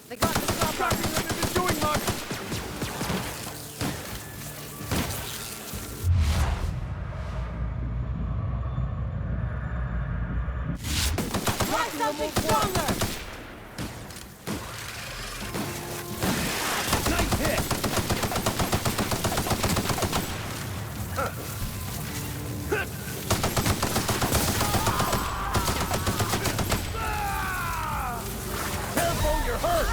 They got the chopper! Tracking them isn't doing much! Try something stronger! Nice hit! Careful, you're hurt!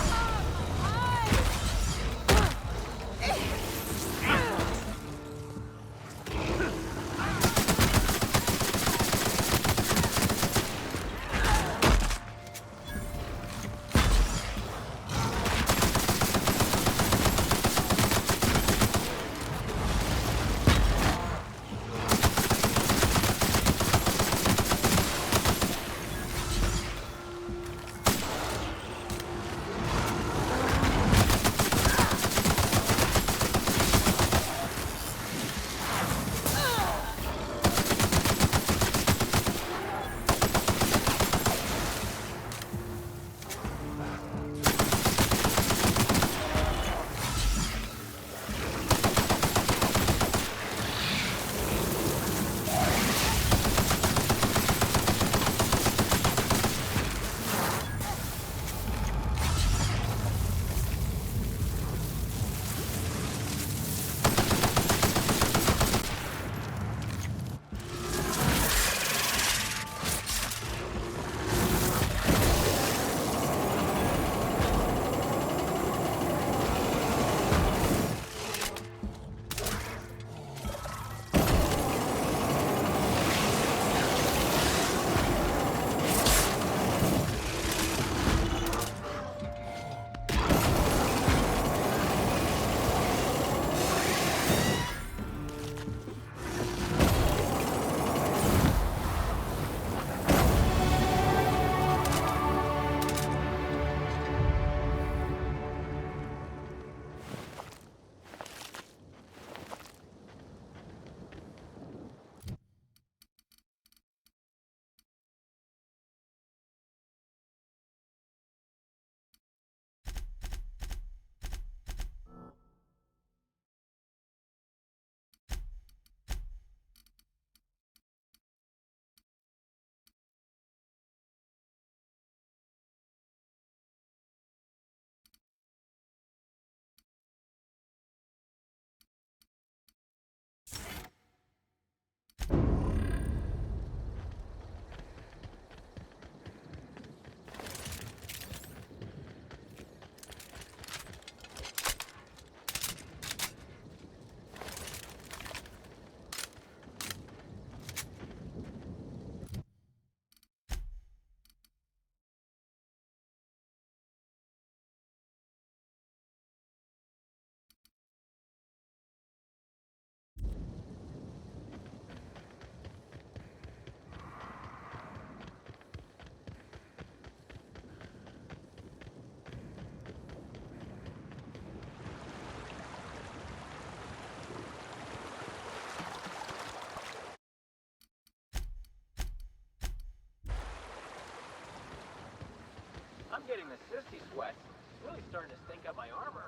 I'm getting the sissy sweat. It's really starting to stink up my armor.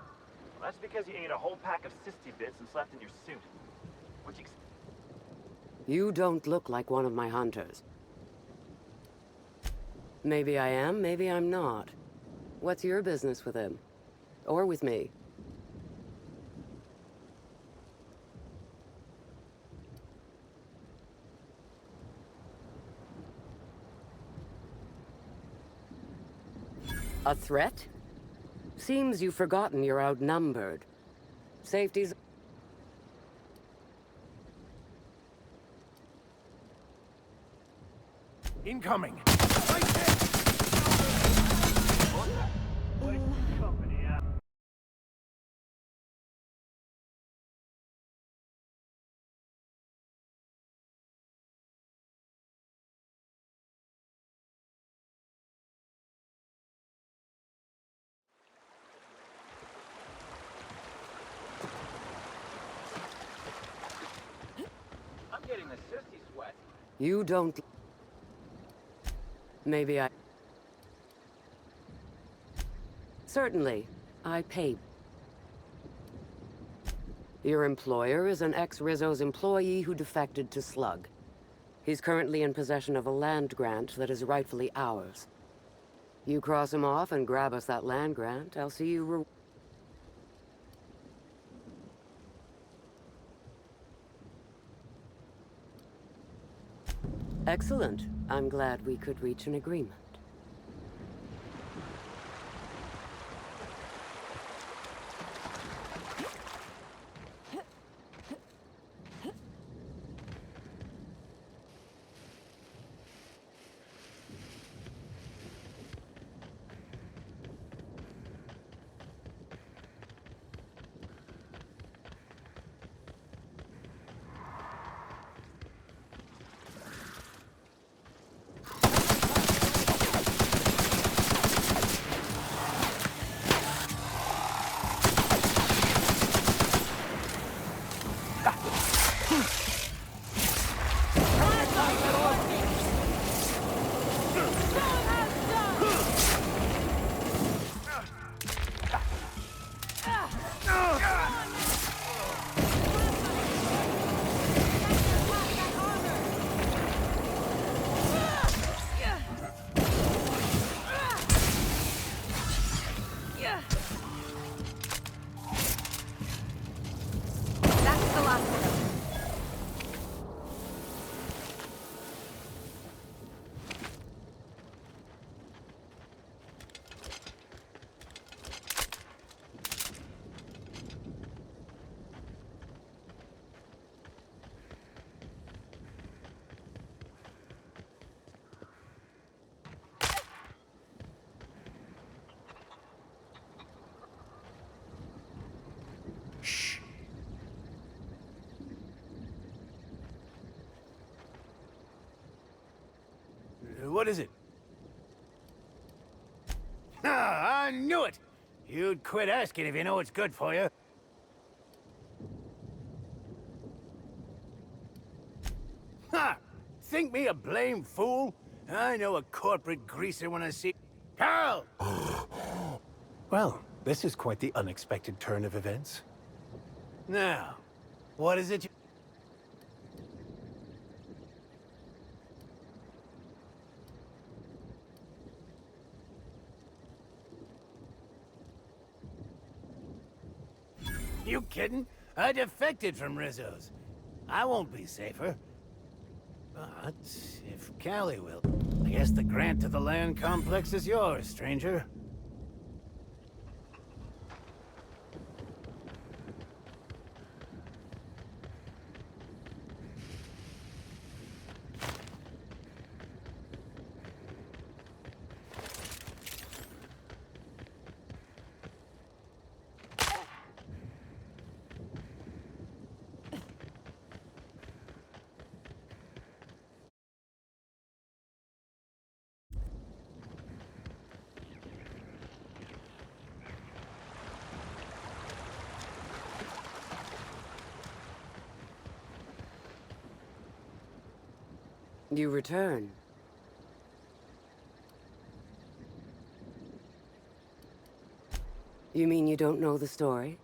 Well, that's because you ate a whole pack of cysty bits and slept in your suit. Which You don't look like one of my hunters. Maybe I am, maybe I'm not. What's your business with him? Or with me? A threat? Seems you've forgotten you're outnumbered. Safety's... Incoming! Nice hit! company, yeah. I'm getting the sissy sweat. You don't... Maybe I... Certainly. I pay. Your employer is an ex-Rizzo's employee who defected to Slug. He's currently in possession of a land grant that is rightfully ours. You cross him off and grab us that land grant, I'll see you Excellent. I'm glad we could reach an agreement. That's the last of them. What is it? Ah, I knew it! You'd quit asking if you know what's good for you. Ha! Think me a blame fool? I know a corporate greaser when I see... Carl! Well, this is quite the unexpected turn of events. Now, what is it you... You kidding? I defected from Rizzo's. I won't be safer. But if Callie will, I guess the grant to the land complex is yours, stranger. You return. You mean you don't know the story?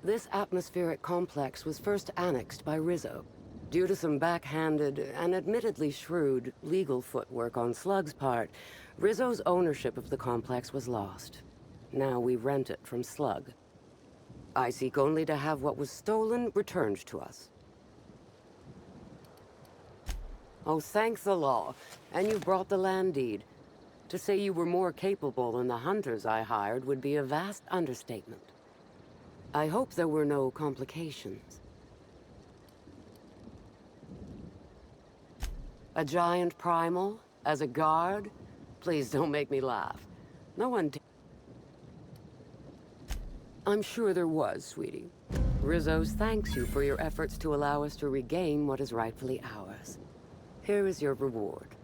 This atmospheric complex was first annexed by Rizzo. Due to some backhanded and admittedly shrewd legal footwork on Slug's part, Rizzo's ownership of the complex was lost. Now we rent it from Slug. I seek only to have what was stolen returned to us. Oh, thank the law. And you brought the land deed. To say you were more capable than the hunters I hired would be a vast understatement. I hope there were no complications. A giant primal? As a guard? Please don't make me laugh. No one... I'm sure there was, sweetie. Rizzo's thanks you for your efforts to allow us to regain what is rightfully ours. Here is your reward.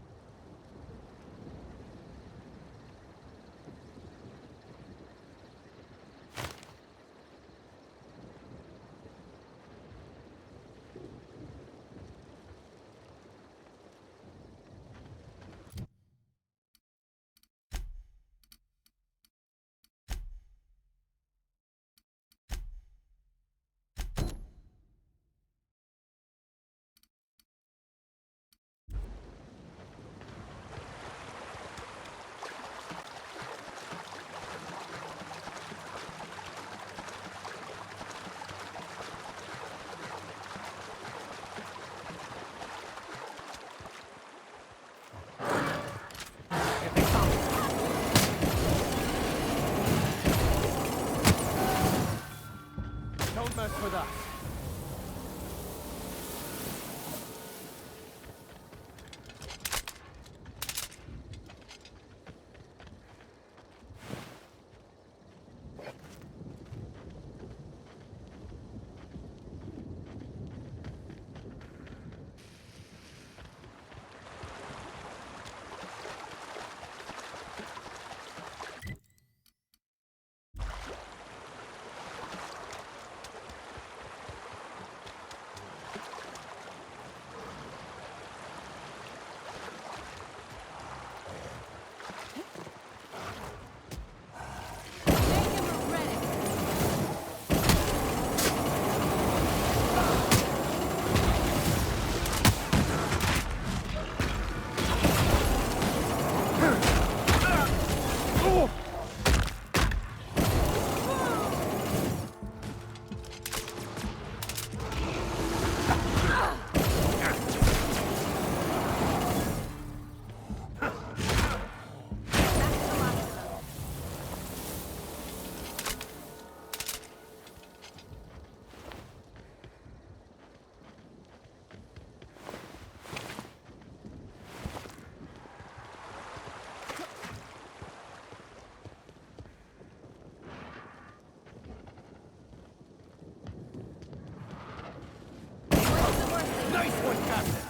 Nice one, Captain.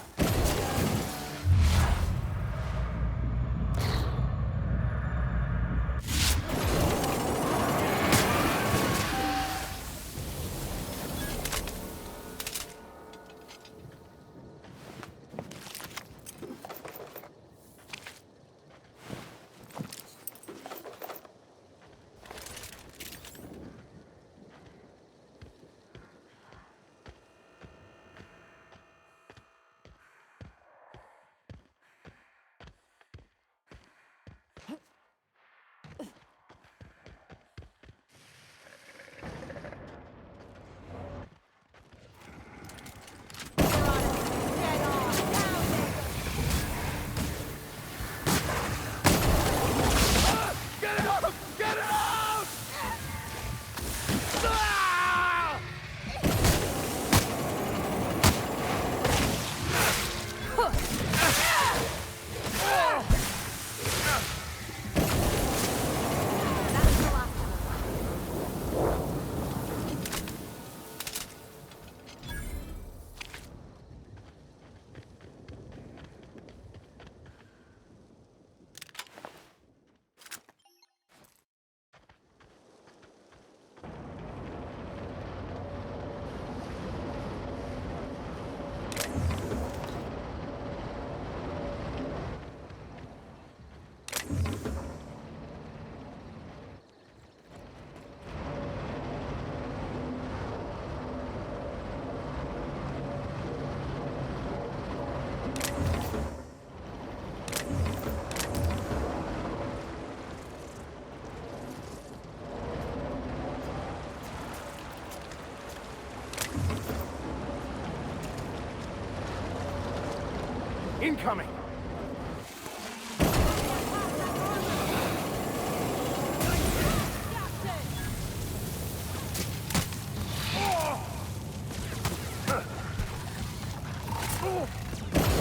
Incoming!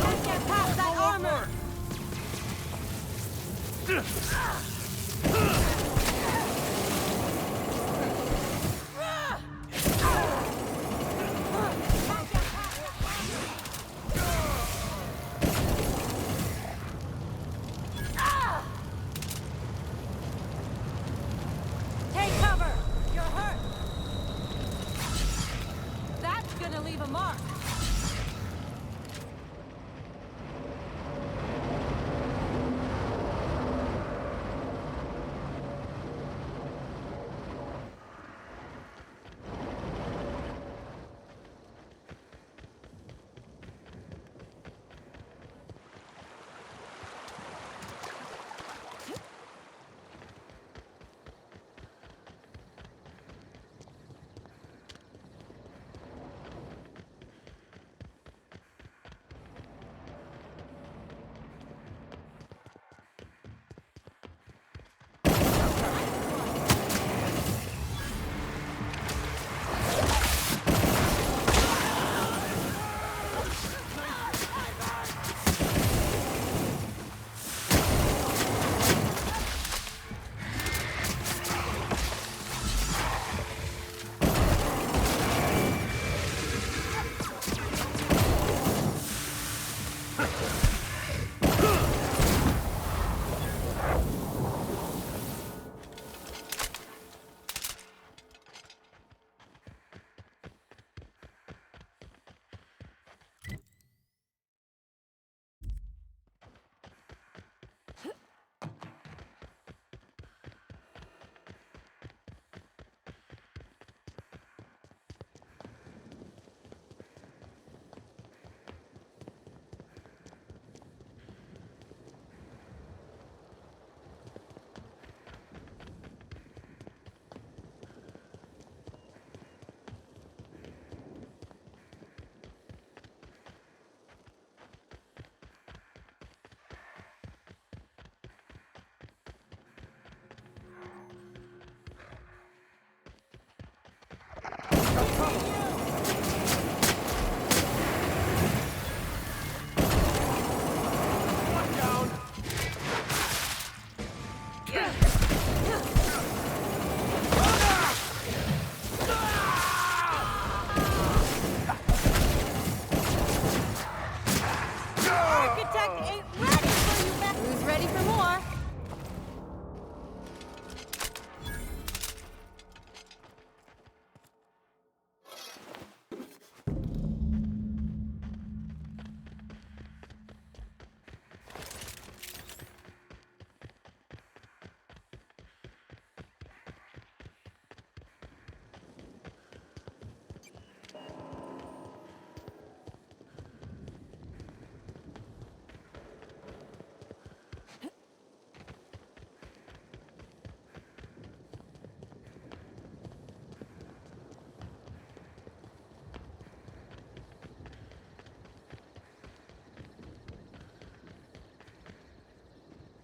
Can't get past that armor! Take cover! You're hurt! That's gonna leave a mark!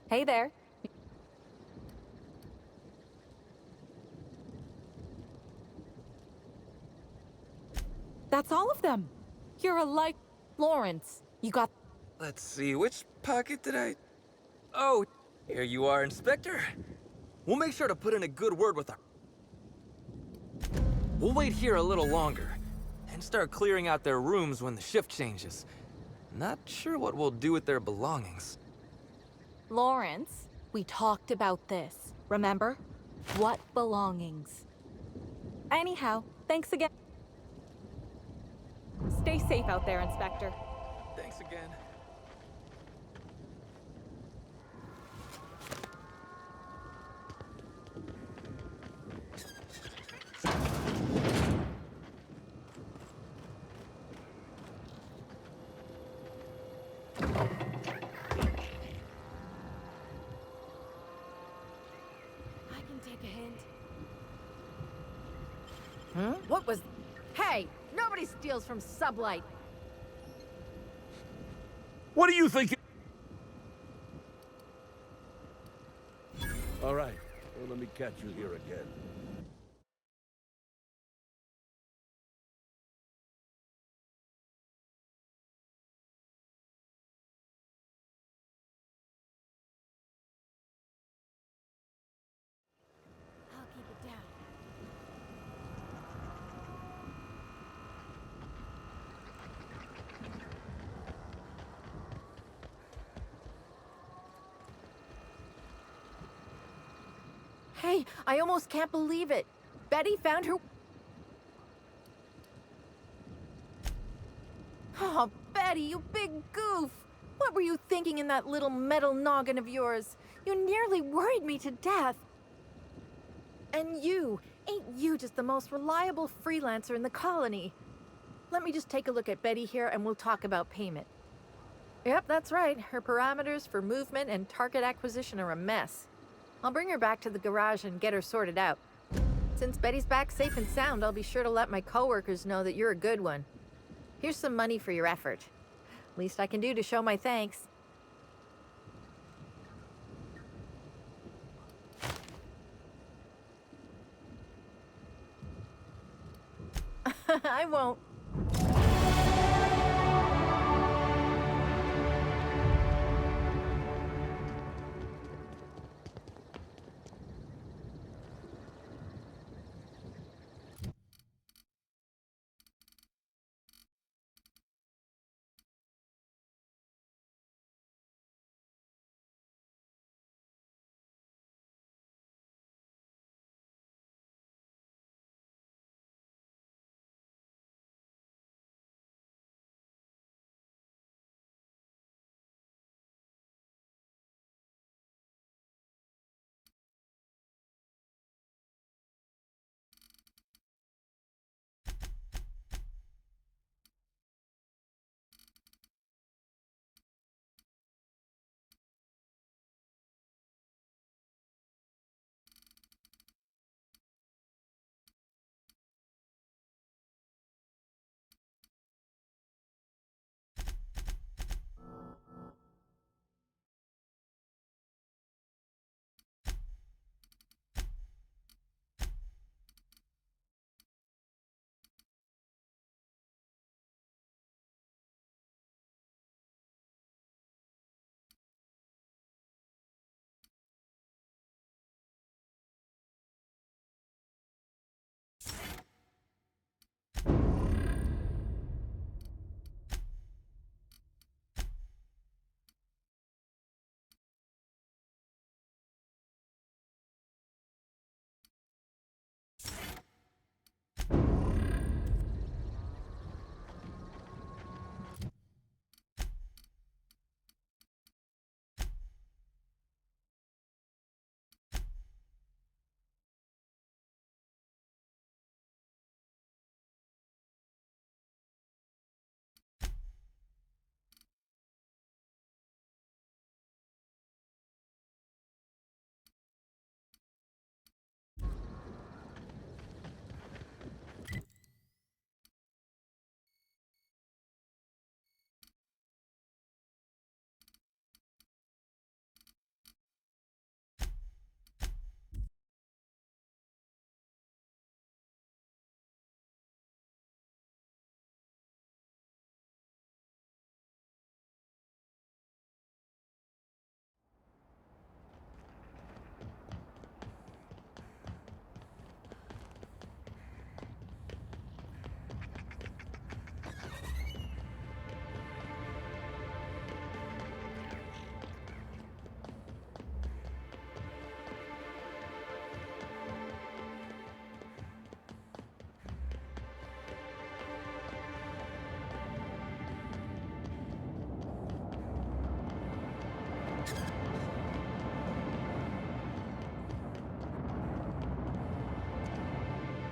Hey there. That's all of them. You're a like Lawrence. You got. Let's see, which pocket did I... Oh, here you are, Inspector. We'll make sure to put in a good word with our... We'll wait here a little longer, and start clearing out their rooms when the shift changes. Not sure what we'll do with their belongings. Lawrence, we talked about this. Remember? What belongings? Anyhow, thanks again. Stay safe out there, Inspector. Thanks again. I can take a hint. What was... Hey, nobody steals from Sublight. What do you think? All right, well, let me catch you here again. I'll keep it down. Hey, I almost can't believe it. Betty found her... Oh, Betty, you big goof! What were you thinking in that little metal noggin of yours? You nearly worried me to death. And you, ain't you just the most reliable freelancer in the colony? Let me just take a look at Betty here and we'll talk about payment. Yep, that's right. Her parameters for movement and target acquisition are a mess. I'll bring her back to the garage and get her sorted out. Since Betty's back safe and sound, I'll be sure to let my coworkers know that you're a good one. Here's some money for your effort. Least I can do to show my thanks. I won't.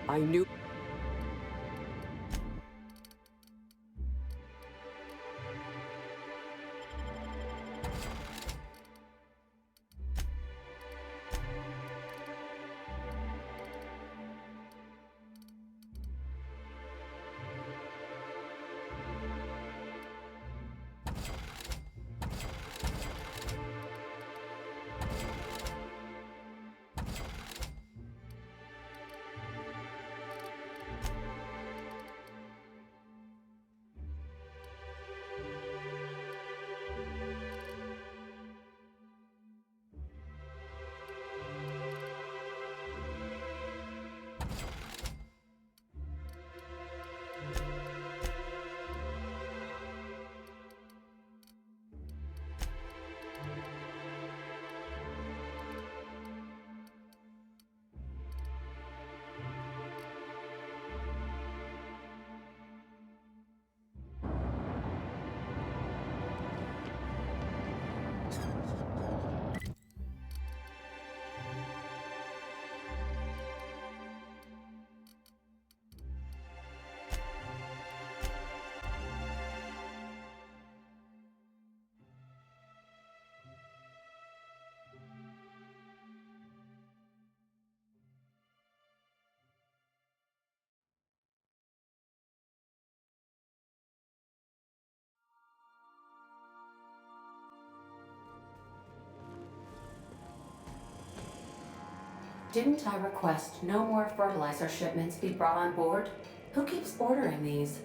I knew... Didn't I request no more fertilizer shipments be brought on board? Who keeps ordering these?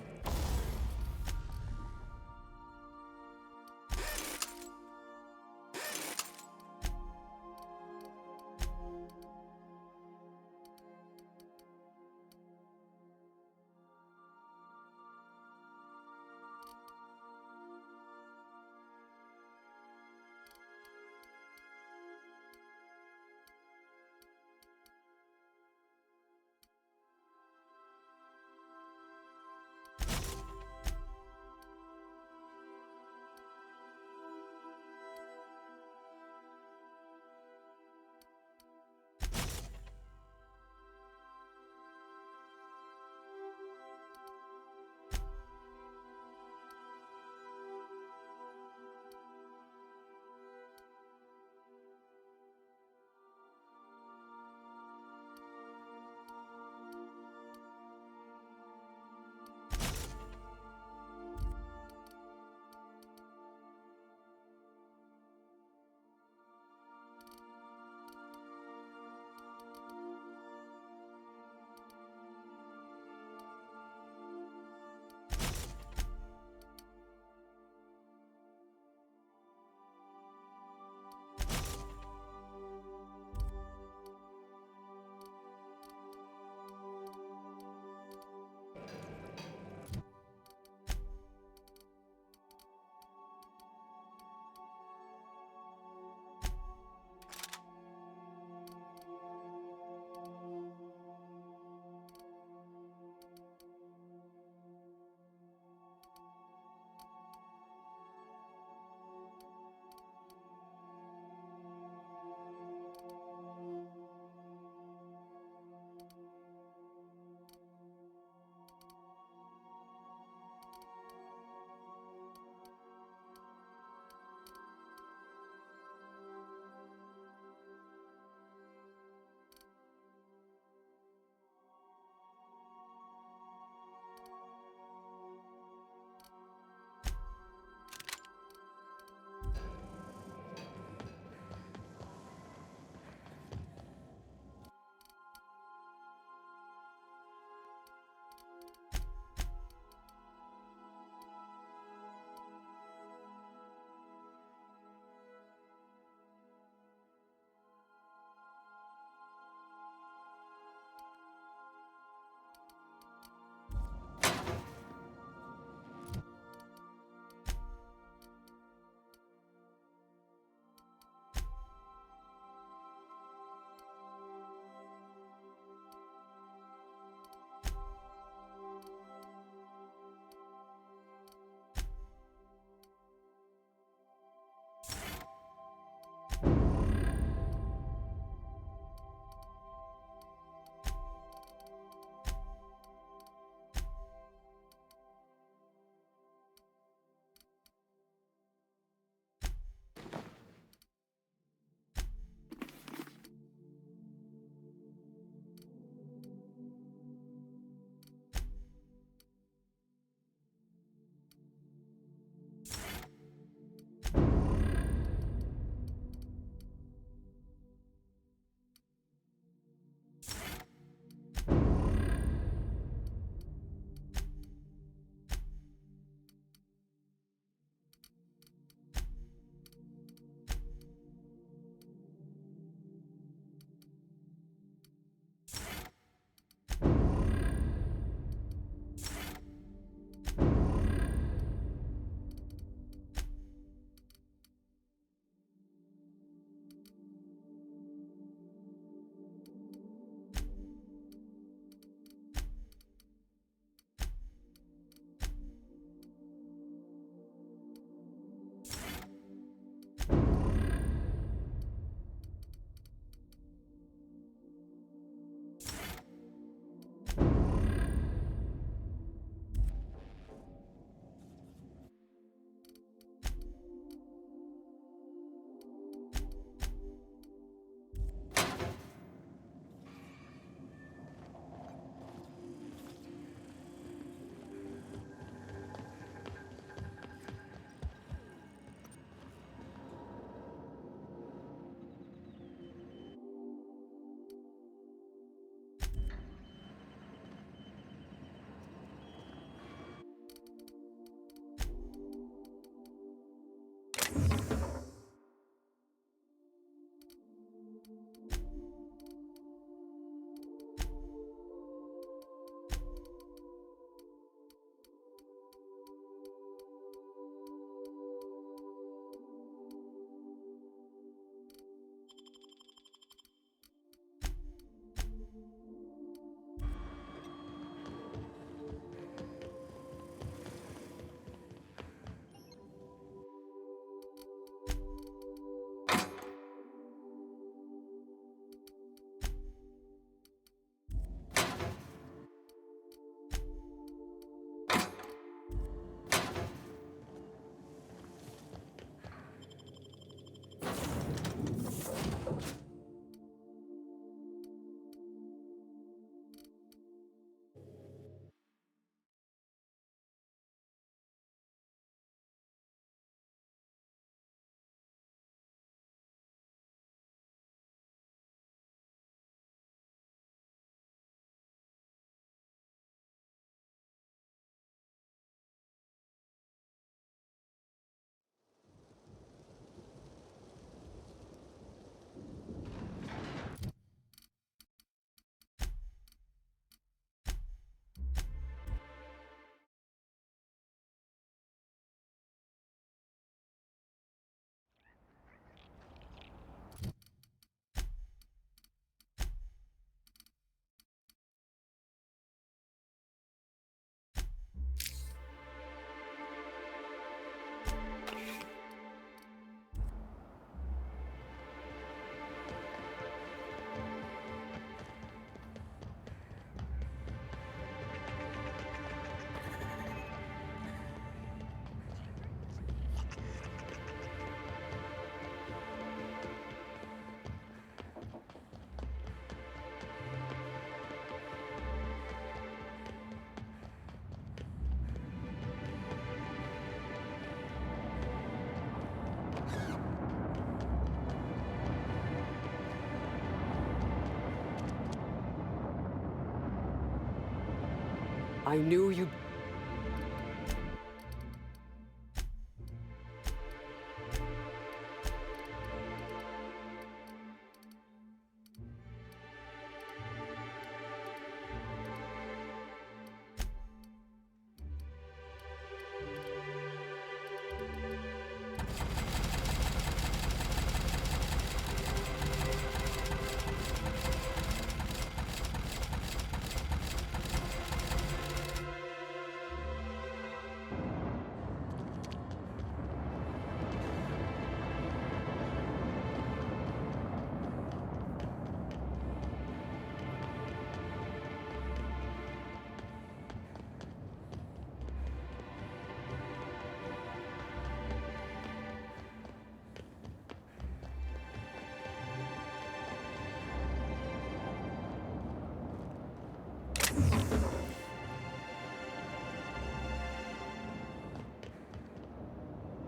I knew you...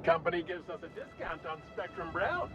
Company gives us a discount on Spectrum Brown.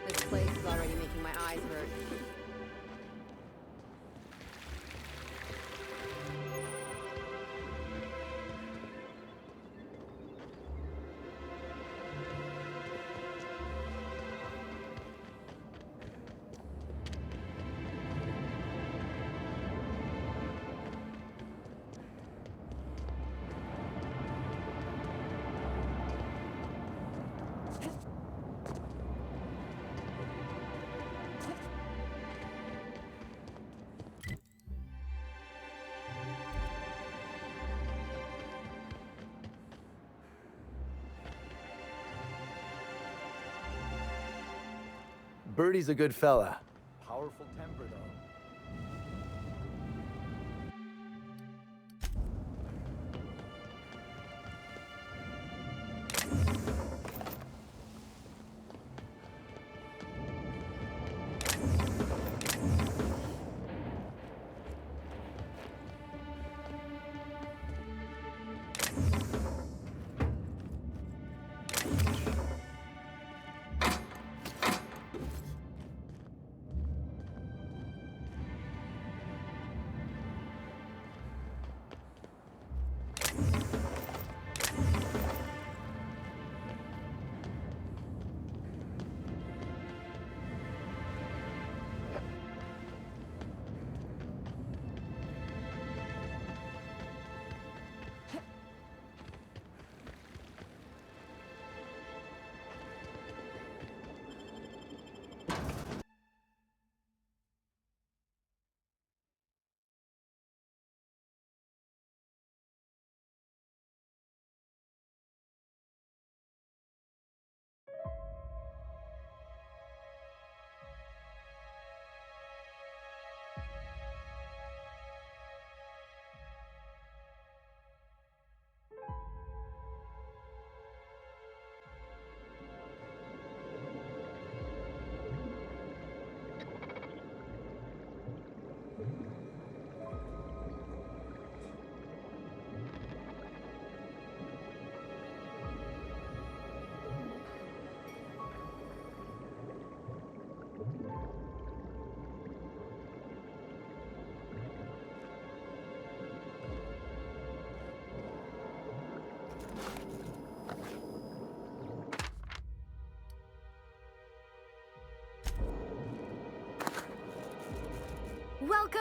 This place is already making my eyes hurt. Birdie's a good fella. Powerful temper, though.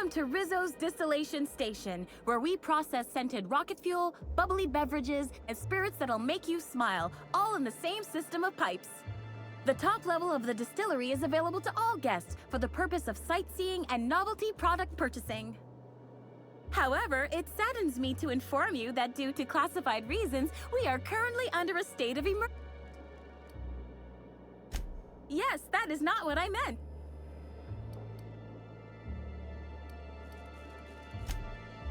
Welcome to Rizzo's Distillation Station, where we process scented rocket fuel, bubbly beverages, and spirits that'll make you smile, all in the same system of pipes. The top level of the distillery is available to all guests for the purpose of sightseeing and novelty product purchasing. However, it saddens me to inform you that due to classified reasons, we are currently under a state of emergency. Yes, that is not what I meant.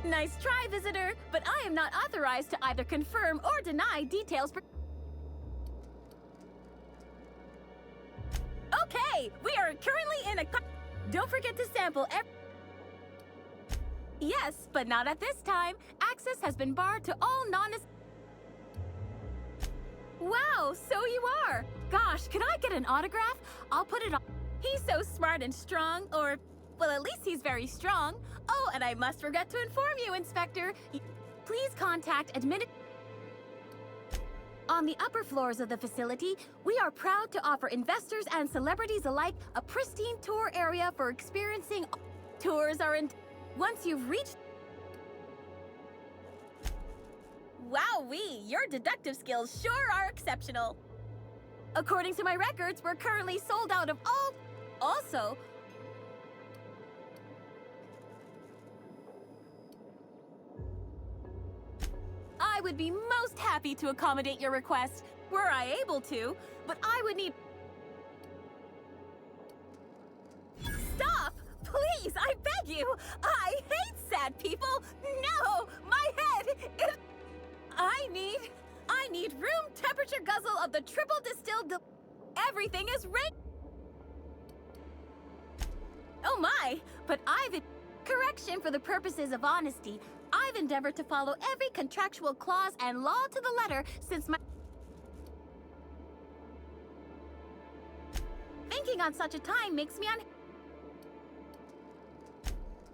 Nice try, visitor, but I am not authorized to either confirm or deny details. Okay, we are currently in a... Don't forget to sample Yes, but not at this time. Access has been barred to all Wow, so you are. Gosh, could I get an autograph? I'll put it on. He's so smart and strong, or... Well, at least he's very strong. Oh, and I must forget to inform you, Inspector. Please contact On the upper floors of the facility, we are proud to offer investors and celebrities alike a pristine tour area for experiencing... Tours are in... Once you've reached... Wowee, your deductive skills sure are exceptional. According to my records, we're currently sold out of all... Also... I would be most happy to accommodate your request, were I able to, but I would need... Stop! Please, I beg you! I hate sad people! No! My head is... I need room temperature guzzle of the triple distilled... Everything is ready! Oh my! But Correction for the purposes of honesty. I've endeavored to follow every contractual clause and law to the letter since my... Thinking on such a time makes me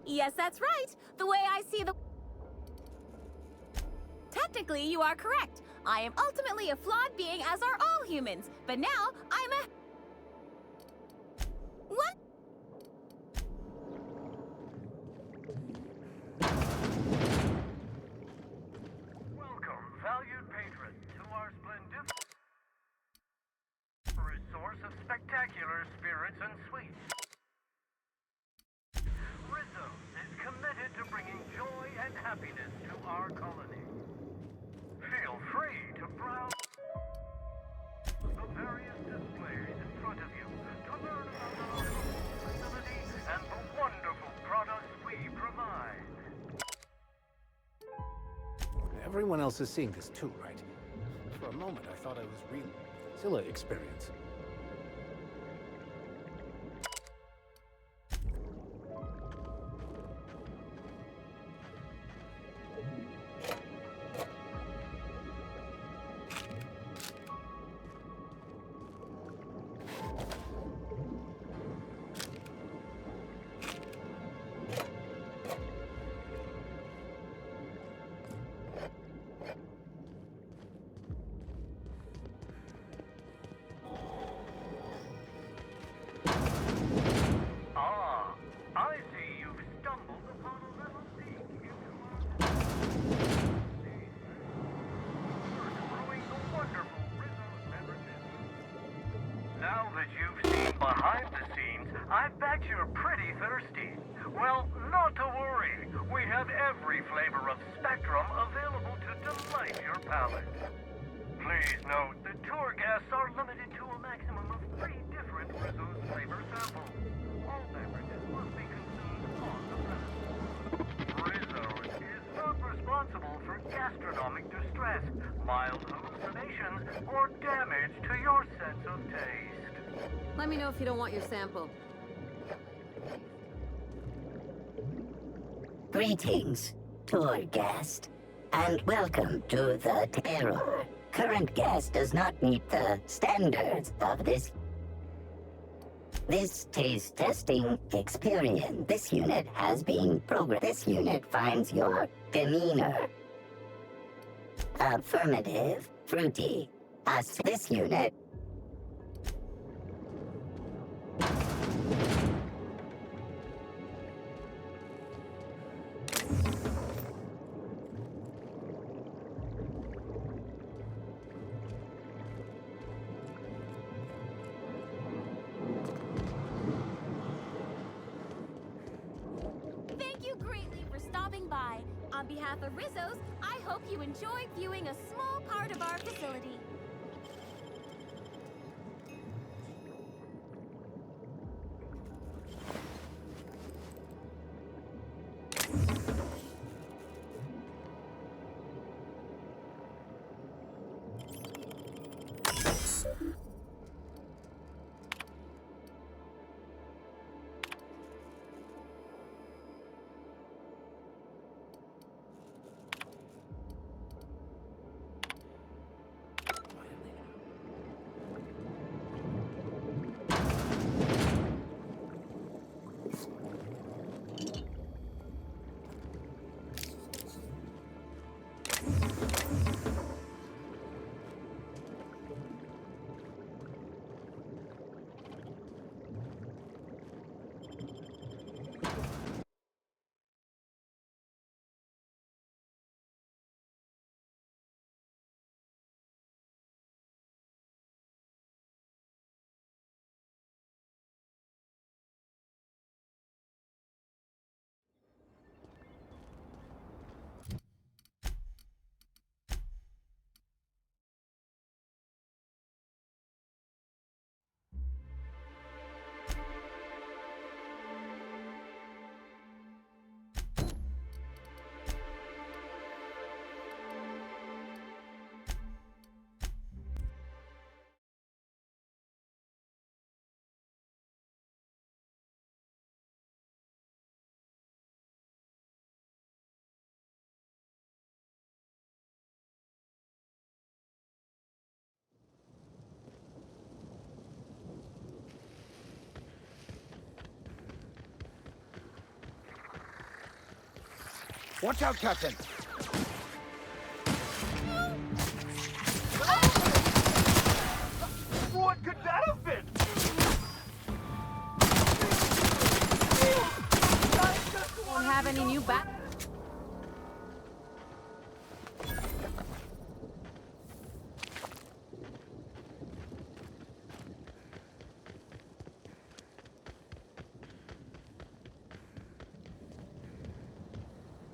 Yes, that's right. The way I see the... Technically, you are correct. I am ultimately a flawed being, as are all humans. But now, I'm a... What? Valued patron, to our splendiferous source of spectacular spirits and sweets. Rizzo's is committed to bringing joy and happiness to our colony. Feel free to browse the various displays in front of you to learn about our facility and the wonderful products we provide. Everyone else is seeing this too, right? For a moment, I thought I was real. Zilla experience. Now that you've seen behind the scenes, I bet you're pretty thirsty. Well, not to worry. We have every flavor of Spectrum available to delight your palate. Please note that tour guests are limited to a maximum of 3 different Rizzo's flavor samples. All beverages must be consumed on the premises. Rizzo's is not responsible for gastronomic distress, mild hallucinations, or damage to your sense of taste. Let me know if you don't want your sample. Greetings, tour guest, and welcome to the Terror. Current guest does not meet the standards of this taste testing experience. This unit has been programmed. This unit finds your demeanor affirmative, fruity. This unit by. On behalf of Rizzo's, I hope you enjoy viewing a small part of our facility. Watch out, Captain! What could that have been? Don't have any new bat.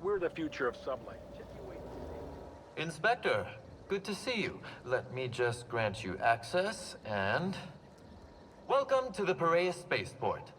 We're the future of sublight. Inspector, good to see you. Let me just grant you access and... Welcome to the Piraeus spaceport.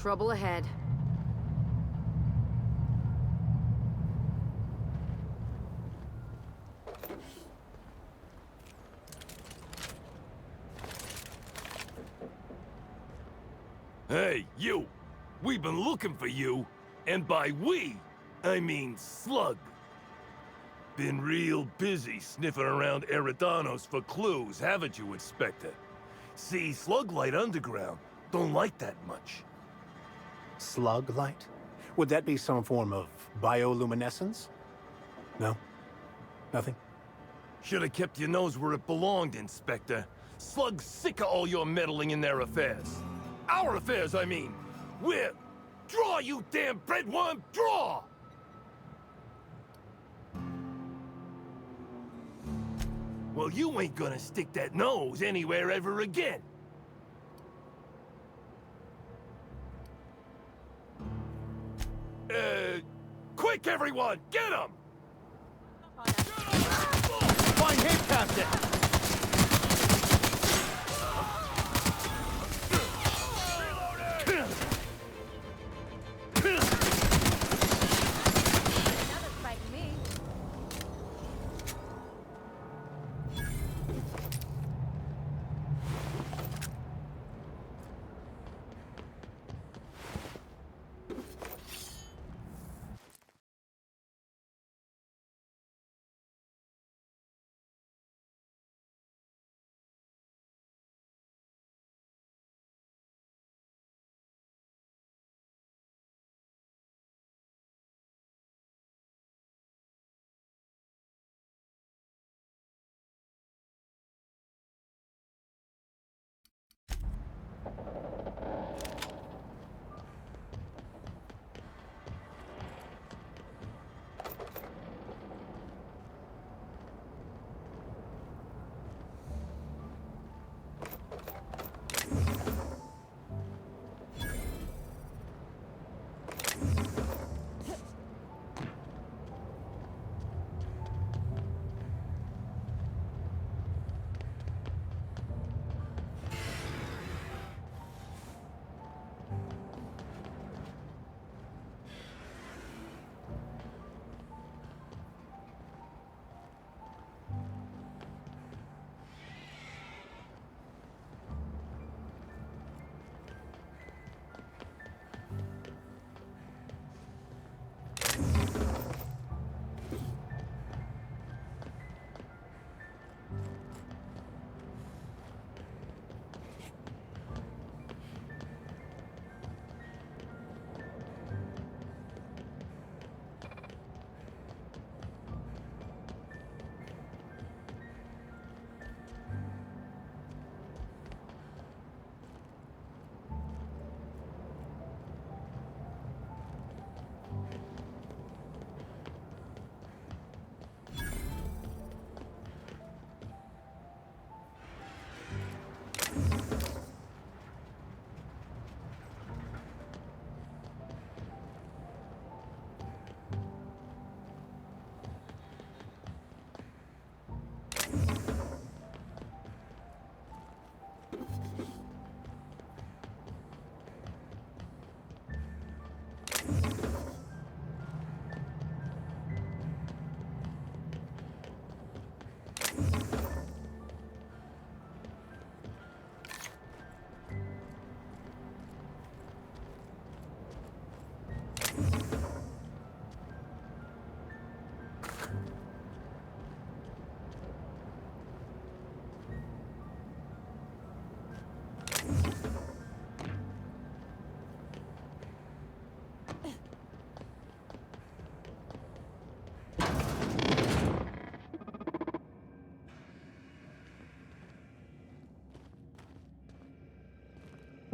Trouble ahead. Hey, you! We've been looking for you, and by we, I mean Slug. Been real busy sniffing around Eridanos for clues, haven't you, Inspector? See, Slug Light Underground don't like that much. Slug light? Would that be some form of bioluminescence? No? Nothing? Should have kept your nose where it belonged, Inspector. Slug's sick of all your meddling in their affairs. Our affairs, I mean. Draw, you damn breadworm! Draw! Well, you ain't gonna stick that nose anywhere ever again. Quick, everyone! Get him! Find him, Captain!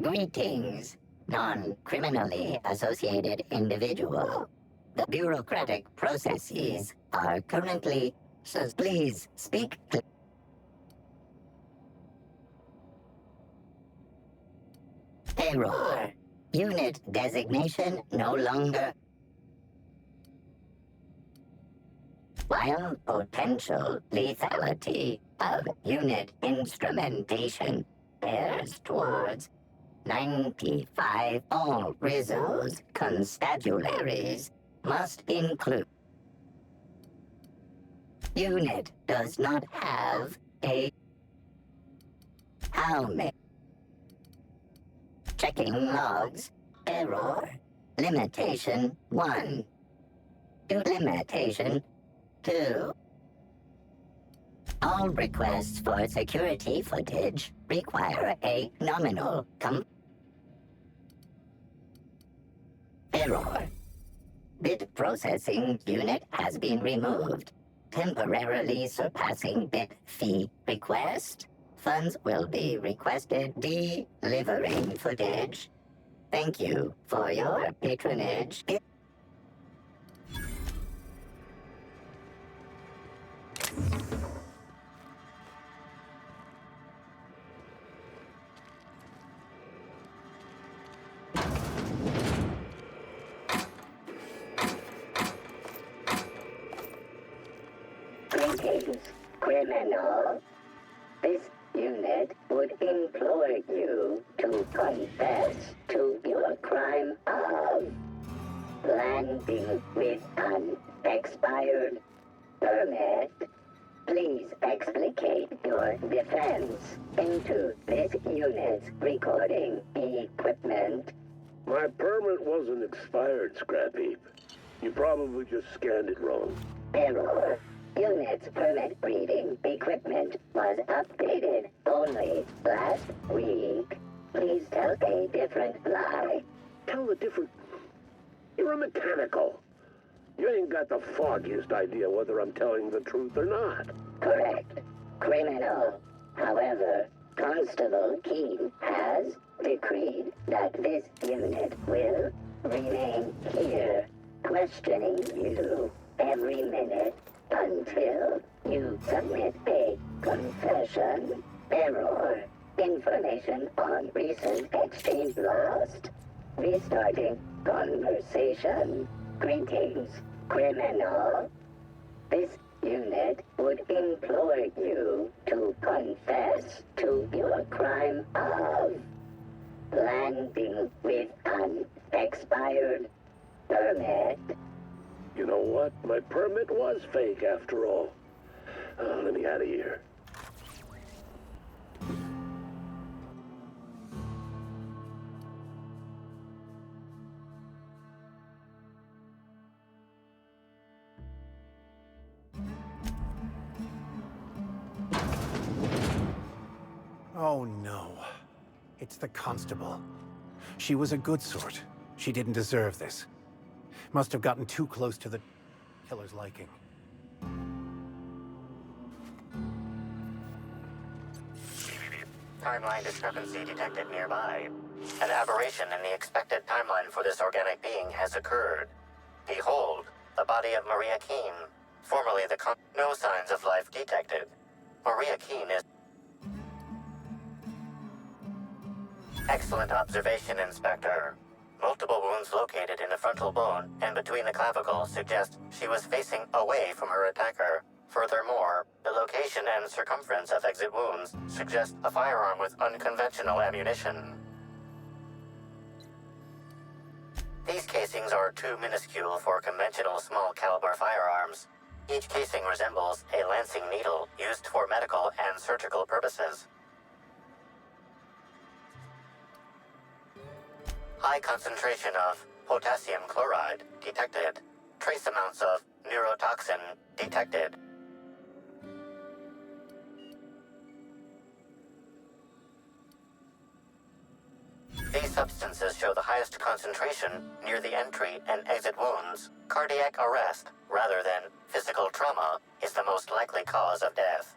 Greetings, non-criminally associated individual. The bureaucratic processes are currently... So please speak. Error. Unit designation no longer... While potential lethality of unit instrumentation bears towards 95, all Rizzo's constabularies must include. Unit does not have a... How many? Checking logs. Error. Limitation 1. Limitation 2. All requests for security footage require a nominal Error. Bit processing unit has been removed. Temporarily surpassing bit fee request. Funds will be requested delivering footage. Thank you for your patronage. Greetings, criminal. This unit would implore you to confess to your crime of landing with an expired permit. Please explicate your defense into this unit's recording equipment. My permit wasn't expired, Scrap Heap. You probably just scanned it wrong. Error. Unit's permit reading equipment was updated only last week. Please tell a different lie. Tell a different... You're a mechanical. You ain't got the foggiest idea whether I'm telling the truth or not. Correct. Criminal. However, Constable Keen has decreed that this unit will remain here, questioning you every minute until you submit a confession. Error. Information on recent exchange lost. Restarting conversation. Greetings, criminal. This unit would implore you to confess to your crime of landing with an expired permit. You know what? My permit was fake after all. Let me out of here. Oh no. It's the constable. She was a good sort. She didn't deserve this. Must have gotten too close to the killer's liking. Timeline discrepancy detected nearby. An aberration in the expected timeline for this organic being has occurred. Behold, the body of Maria Keene, formerly the no signs of life detected. Maria Keene is... Excellent observation, Inspector. Multiple wounds located in the frontal bone and between the clavicles suggest she was facing away from her attacker. Furthermore, the location and circumference of exit wounds suggest a firearm with unconventional ammunition. These casings are too minuscule for conventional small caliber firearms. Each casing resembles a lancing needle used for medical and surgical purposes. High concentration of potassium chloride detected. Trace amounts of neurotoxin detected. These substances show the highest concentration near the entry and exit wounds. Cardiac arrest, rather than physical trauma, is the most likely cause of death.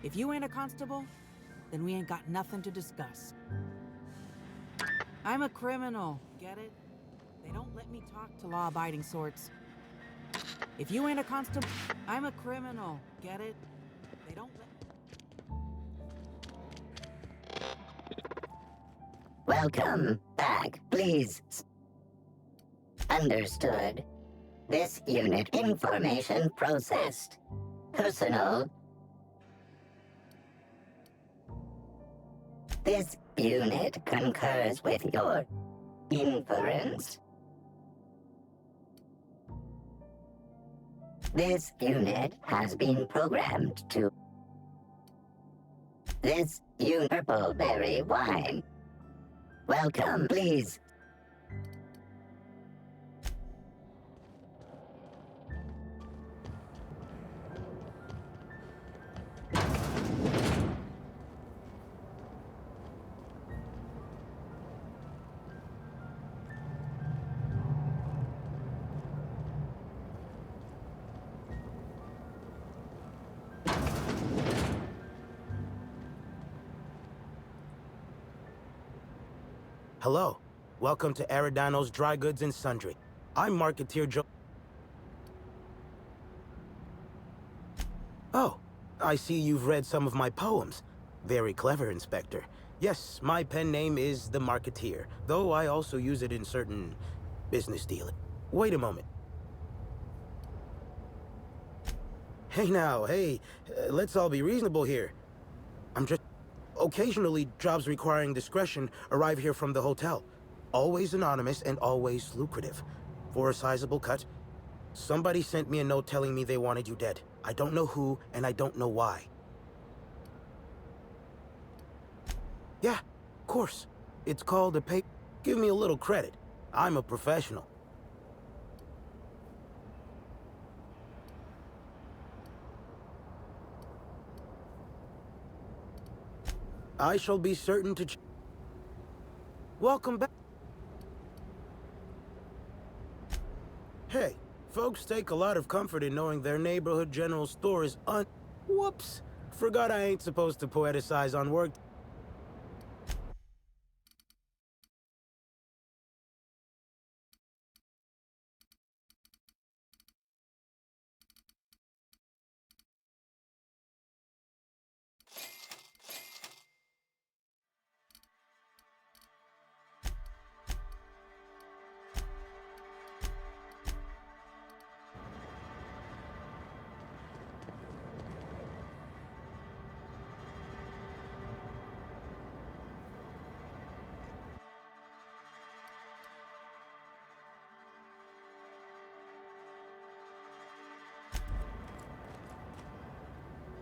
If you ain't a constable, then we ain't got nothing to discuss. I'm a criminal, get it? They don't let me talk to law-abiding sorts. If you ain't a constable, I'm a criminal, get it? They don't let... Welcome back, please. Understood. This unit information processed. Personal. This unit concurs with your inference. This unit has been programmed to... This purple berry wine. Welcome, please. Hello. Welcome to Aridano's Dry Goods and Sundry. I'm Marketeer Joe. Oh, I see you've read some of my poems. Very clever, Inspector. Yes, my pen name is The Marketeer, though I also use it in certain business dealing. Wait a moment. Hey now, hey, let's all be reasonable here. Occasionally, jobs requiring discretion arrive here from the hotel. Always anonymous and always lucrative. For a sizable cut, somebody sent me a note telling me they wanted you dead. I don't know who, and I don't know why. Yeah, of course. It's called a pay... Give me a little credit. I'm a professional. I shall be certain to... Welcome back. Hey, folks take a lot of comfort in knowing their neighborhood general store is Whoops. Forgot I ain't supposed to poeticize on work.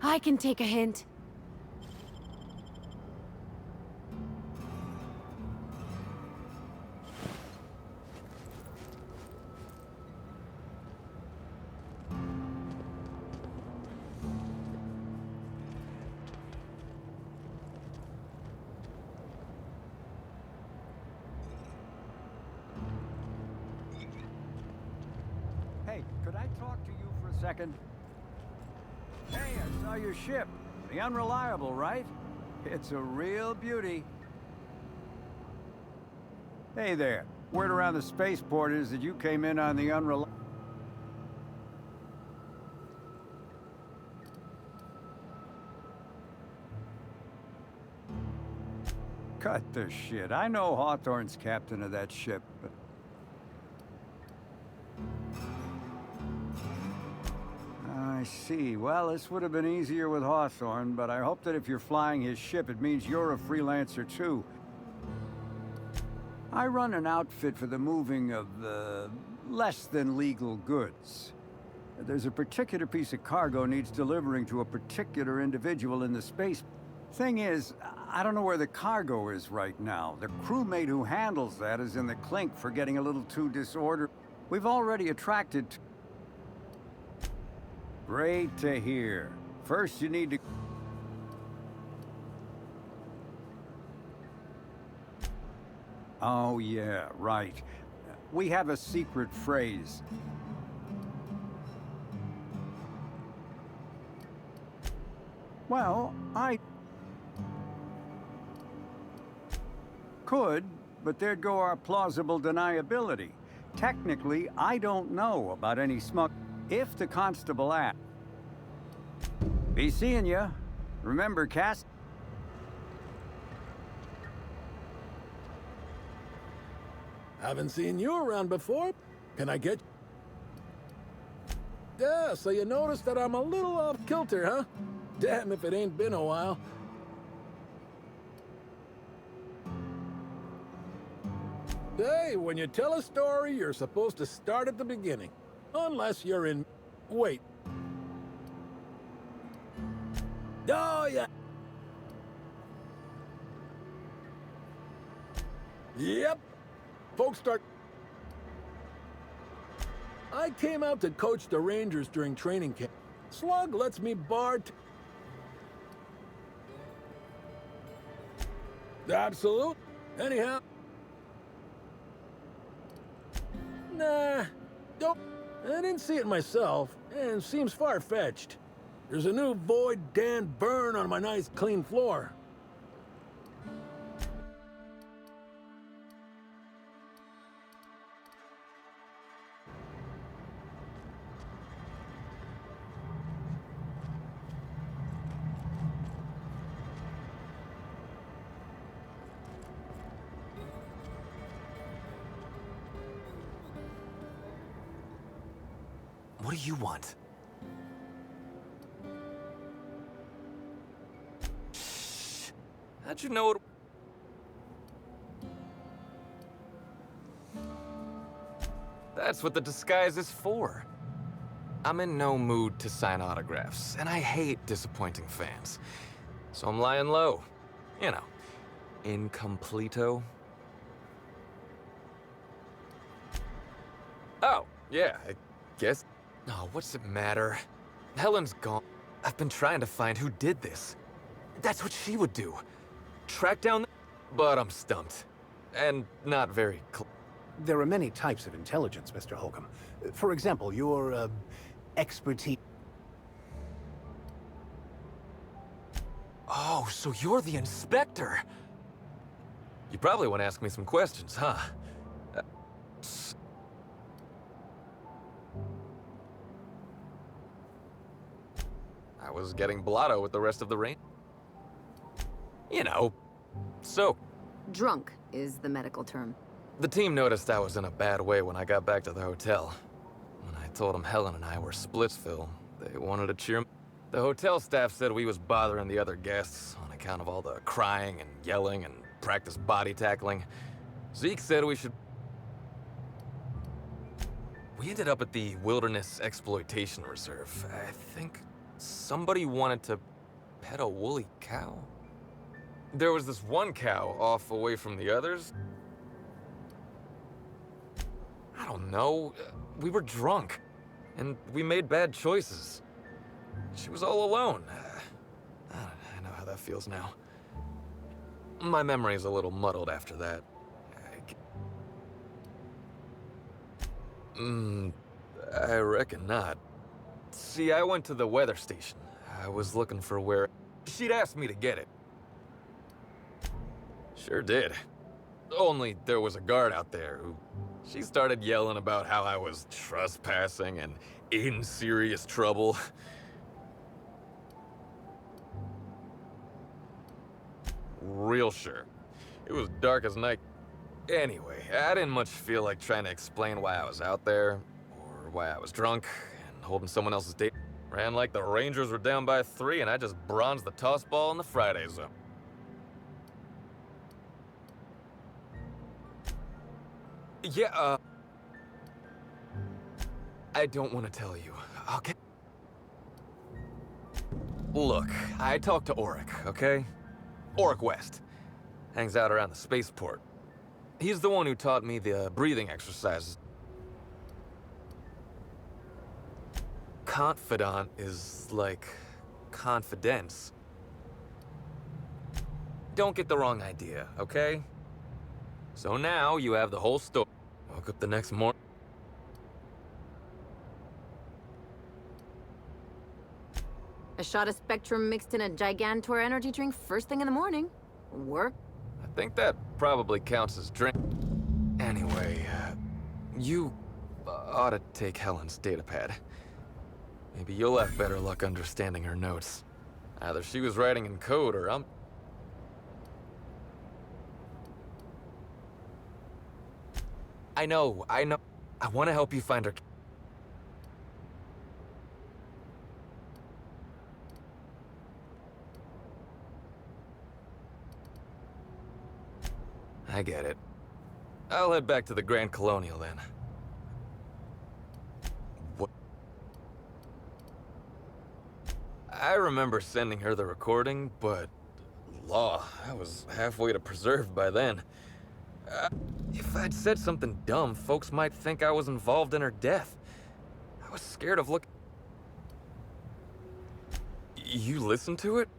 I can take a hint. Hey, could I talk to you for a second? Hey, I saw your ship. The Unreliable, right? It's a real beauty. Hey there. Word around the spaceport is that you came in on the Unreliable. Cut the shit. I know Hawthorne's captain of that ship, but... I see. Well, this would have been easier with Hawthorne, but I hope that if you're flying his ship, it means you're a freelancer too. I run an outfit for the moving of, less than legal goods. There's a particular piece of cargo needs delivering to a particular individual in the space. Thing is, I don't know where the cargo is right now. The crewmate who handles that is in the clink for getting a little too disordered. We've already attracted... Great to hear. First, you need to... Oh, yeah, right. We have a secret phrase. Well, I could, but there'd go our plausible deniability. Technically, I don't know about any smug. If the constable asked, be seeing ya. Remember, Cass? Haven't seen you around before. Can I get... Yeah, so you noticed that I'm a little off kilter, huh? Damn if it ain't been a while. Hey, when you tell a story, you're supposed to start at the beginning. Unless you're in... Wait. Oh, yeah. Yep. Folks start... I came out to coach the Rangers during training camp. Slug lets me Absolute. Anyhow. Nah. Nope. I didn't see it myself, and seems far-fetched. There's a new Void Dan burn on my nice clean floor. What do you want? Shh. How'd you know it? That's what the disguise is for. I'm in no mood to sign autographs, and I hate disappointing fans. So I'm lying low. You know, incompleto. Oh, yeah, I guess. Oh, what's it matter? Helen's gone. I've been trying to find who did this. That's what she would do. Track down but I'm stumped. And not very There are many types of intelligence, Mr. Holcomb. For example, your, expertise... Oh, so you're the inspector. You probably want to ask me some questions, huh? I was getting blotto with the rest of the rain. You know, so... Drunk is the medical term. The team noticed I was in a bad way when I got back to the hotel. When I told them Helen and I were Splitsville, they wanted to cheer me. The hotel staff said we was bothering the other guests on account of all the crying and yelling and practice body tackling. Zeke said we should... We ended up at the Wilderness Exploitation Reserve. I think somebody wanted to pet a woolly cow. There was this one cow off away from the others. I don't know. We were drunk, and we made bad choices. She was all alone. I know how that feels now. My memory's a little muddled after that. I reckon not. See, I went to the weather station. I was looking for where... She'd asked me to get it. Sure did. Only there was a guard out there who... She started yelling about how I was trespassing and in serious trouble. Real sure. It was dark as night. Anyway, I didn't much feel like trying to explain why I was out there, or why I was drunk and holding someone else's date. Ran like the Rangers were down by 3, and I just bronzed the toss ball in the Friday zone. Yeah, I don't want to tell you. Okay. Look, I talked to Auric, okay? Auric West. Hangs out around the spaceport. He's the one who taught me the breathing exercises. Confidant is like confidence. Don't get the wrong idea, okay? So now you have the whole story. Woke up the next morning. A shot of Spectrum mixed in a Gigantor energy drink first thing in the morning. Work? I think that probably counts as drink. Anyway, you ought to take Helen's datapad. Maybe you'll have better luck understanding her notes. Either she was writing in code or I'm... I know. I want to help you find her. I get it. I'll head back to the Grand Colonial then. What? I remember sending her the recording, but... Law, I was halfway to preserved by then. If I'd said something dumb, folks might think I was involved in her death. I was scared of look... You listened to it?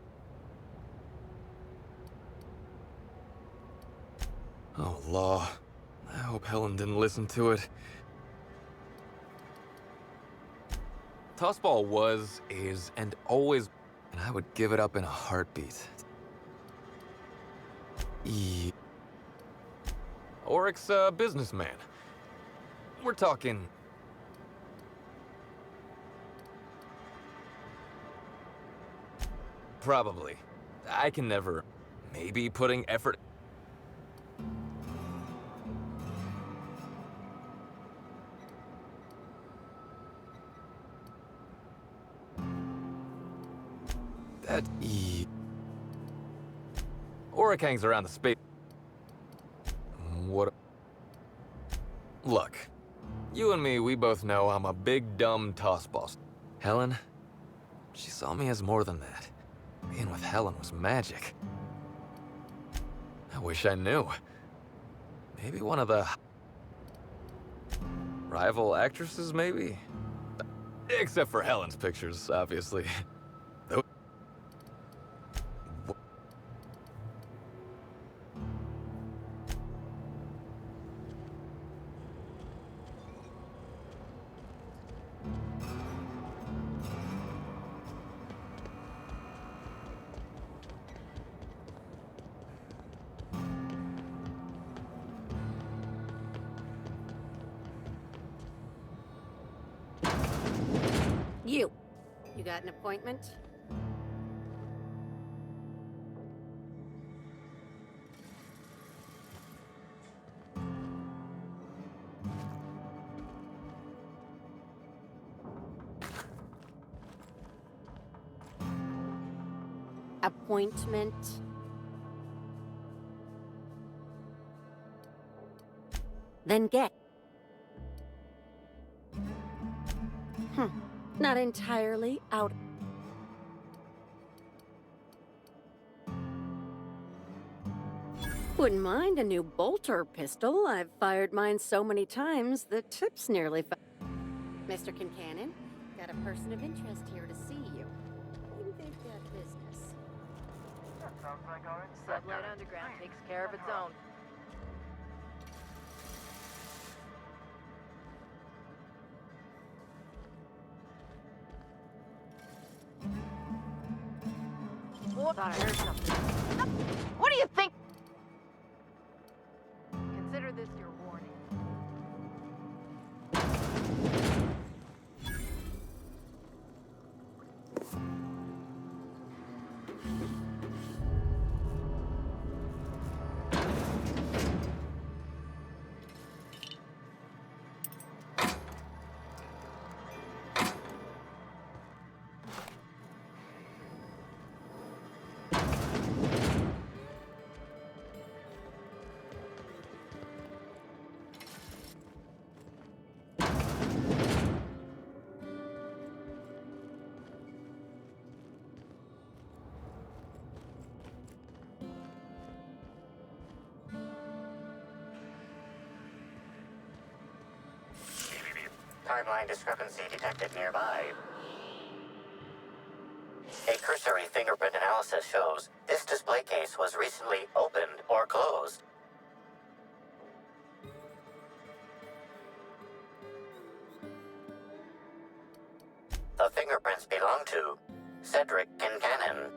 Oh, Law. I hope Helen didn't listen to it. Tossball was, is, and always... And I would give it up in a heartbeat. Oryx's a businessman. We're talking... Probably. I can never... Maybe putting effort... That... Oryx hangs around the space... What... Look, you and me, we both know I'm a big, dumb tossball. Helen, she saw me as more than that. Being with Helen was magic. I wish I knew. Maybe one of the... rival actresses, maybe? Except for Helen's pictures, obviously. You got an appointment? Appointment? Then get. Not entirely out. Wouldn't mind a new bolter pistol. I've fired mine so many times, the tip's nearly Mr. Kincannon, got a person of interest here to see you. Maybe they've got business. That sounds like our Sublight Underground takes care of its own. Thought I heard something. What do you think? Consider this your warning. Timeline discrepancy detected nearby. A cursory fingerprint analysis shows this display case was recently opened or closed. The fingerprints belong to Cedric Kincannon.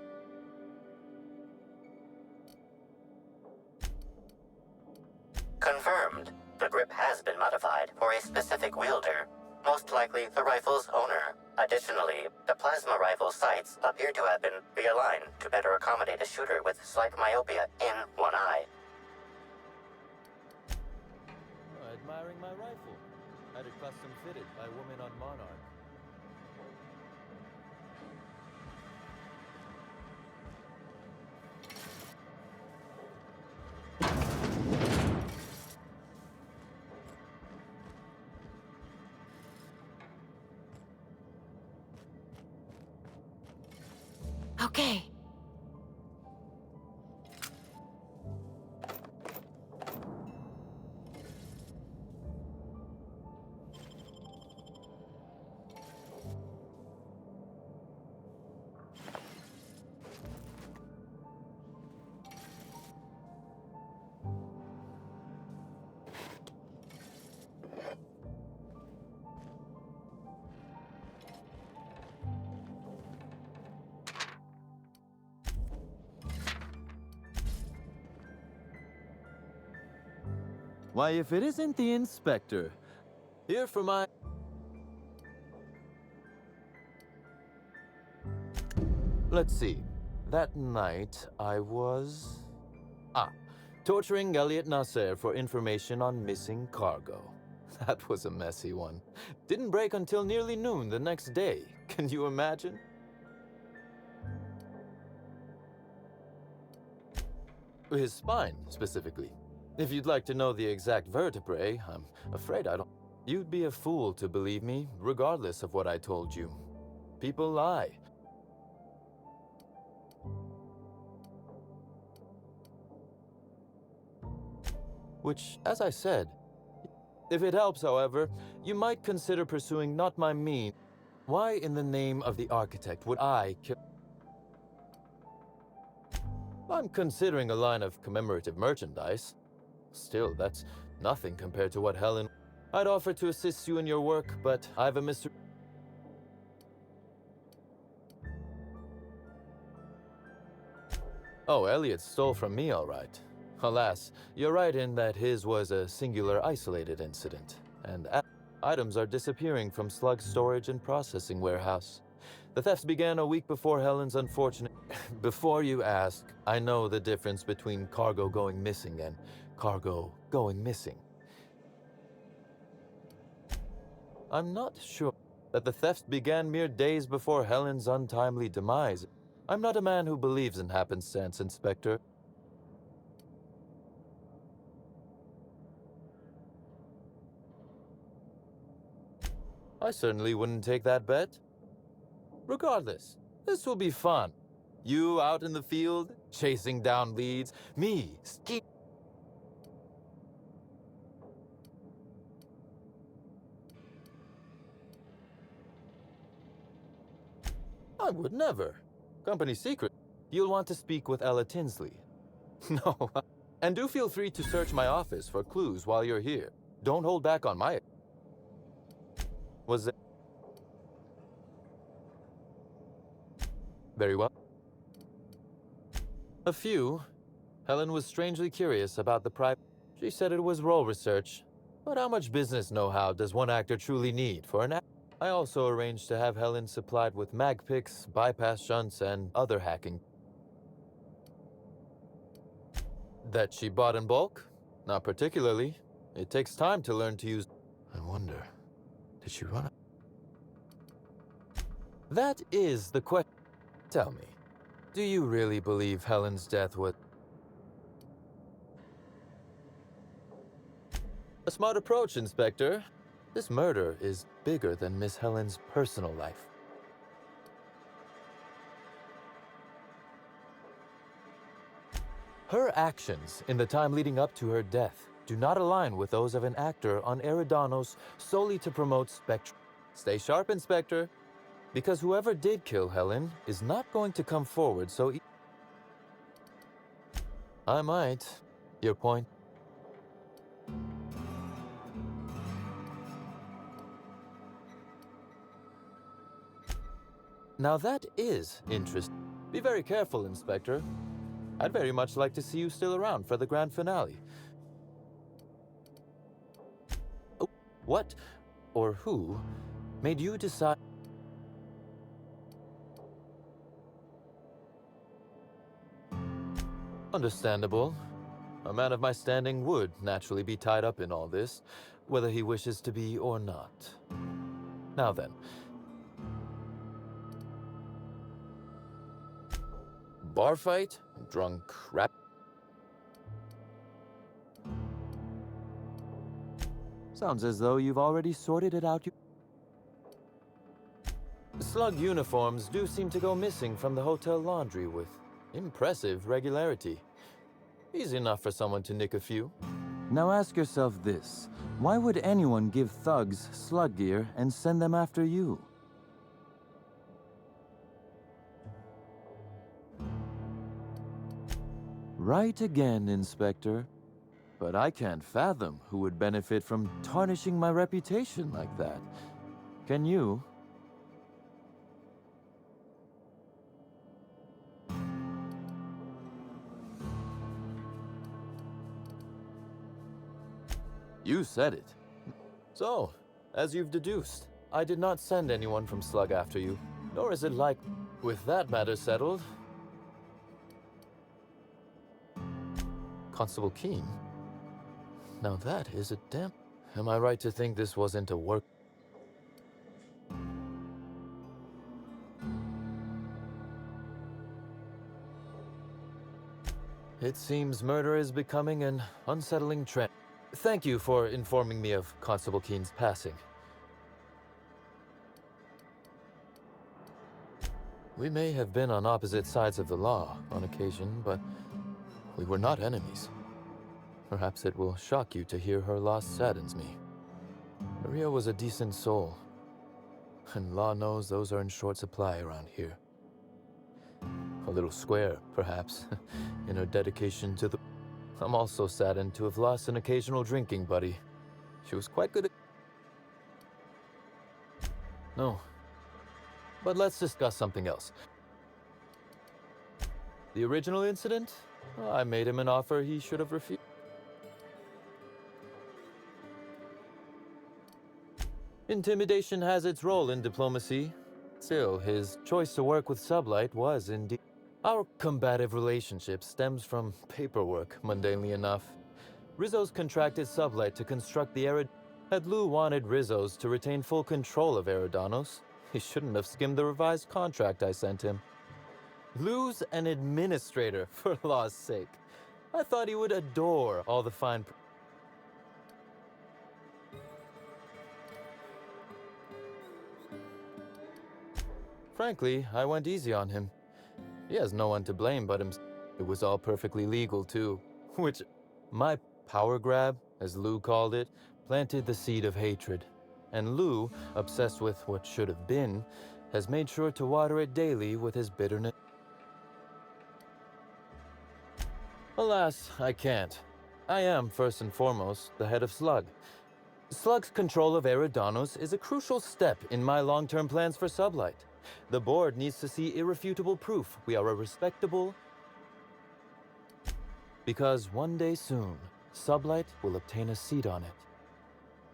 Confirmed. The grip has been modified for a specific wielder, most likely the rifle's owner. Additionally, the plasma rifle sights appear to have been realigned to better accommodate a shooter with slight myopia in one eye. Admiring my rifle. Had it custom fitted by women on Monarch. Okay. Why, if it isn't the inspector, here for my... Let's see. That night, I was... torturing Elliot Nasser for information on missing cargo. That was a messy one. Didn't break until nearly noon the next day. Can you imagine? His spine, specifically. If you'd like to know the exact vertebrae, I'm afraid I don't... You'd be a fool to believe me, regardless of what I told you. People lie. Which, as I said, if it helps, however, you might consider pursuing not my mean. Why in the name of the architect would I kill... I'm considering a line of commemorative merchandise. Still, that's nothing compared to what Helen... I'd offer to assist you in your work, but I've a Mr. Oh, Elliot stole from me, all right. Alas, you're right in that his was a singular isolated incident, and items are disappearing from Slug's storage and processing warehouse. The thefts began a week before Helen's unfortunate... Before you ask, I know the difference between cargo going missing and cargo going missing. I'm not sure that the thefts began mere days before Helen's untimely demise. I'm not a man who believes in happenstance, Inspector. I certainly wouldn't take that bet. Regardless, this will be fun. You out in the field, chasing down leads, me, ski... I would never. Company secret. You'll want to speak with Ella Tinsley. No, and do feel free to search my office for clues while you're here. Don't hold back on my... Was it... Very well. A few. Helen was strangely curious about the private... She said it was role research. But how much business know-how does one actor truly need for an act? I also arranged to have Helen supplied with mag picks, bypass shunts, and other hacking. That she bought in bulk? Not particularly. It takes time to learn to use... I wonder, did she run? That is the question. Tell me, do you really believe Helen's death was... A smart approach, Inspector. This murder is bigger than Miss Helen's personal life. Her actions in the time leading up to her death do not align with those of an actor on Eridanos solely to promote Spectrum. Stay sharp, Inspector, because whoever did kill Helen is not going to come forward so I might. Your point? Now that is interesting. Be very careful, Inspector. I'd very much like to see you still around for the grand finale. Oh, what or who made you decide? Understandable. A man of my standing would naturally be tied up in all this, whether he wishes to be or not. Now then. Bar fight? Drunk rap? Sounds as though you've already sorted it out. Slug uniforms do seem to go missing from the hotel laundry with impressive regularity. Easy enough for someone to nick a few. Now ask yourself this. Why would anyone give thugs slug gear and send them after you? Right again, Inspector. But I can't fathom who would benefit from tarnishing my reputation like that. Can you? You said it. So, as you've deduced, I did not send anyone from Slug after you, nor is it like... With that matter settled... Constable Keene? Now that is a damn... Am I right to think this wasn't a work... It seems murder is becoming an unsettling trend. Thank you for informing me of Constable Keene's passing. We may have been on opposite sides of the law on occasion, but we were not enemies. Perhaps it will shock you to hear her loss saddens me. Maria was a decent soul, and law knows those are in short supply around here. A little square, perhaps, in her dedication to the... I'm also saddened to have lost an occasional drinking buddy. She was quite good at... No. But let's discuss something else. The original incident? I made him an offer he should have refused. Intimidation has its role in diplomacy. Still, his choice to work with Sublight was indeed... Our combative relationship stems from paperwork, mundanely enough. Rizzo's contracted Sublight to construct the Had Lou wanted Rizzo's to retain full control of Eridanos, he shouldn't have skimmed the revised contract I sent him. Lou's an administrator, for law's sake. I thought he would adore all the fine... Frankly, I went easy on him. He has no one to blame but himself. It was all perfectly legal, too. Which, my power grab, as Lou called it, planted the seed of hatred. And Lou, obsessed with what should have been, has made sure to water it daily with his bitterness. Alas, I can't. I am, first and foremost, the head of Slug. Slug's control of Eridanos is a crucial step in my long-term plans for Sublight. The board needs to see irrefutable proof we are a respectable... Because one day soon, Sublight will obtain a seat on it.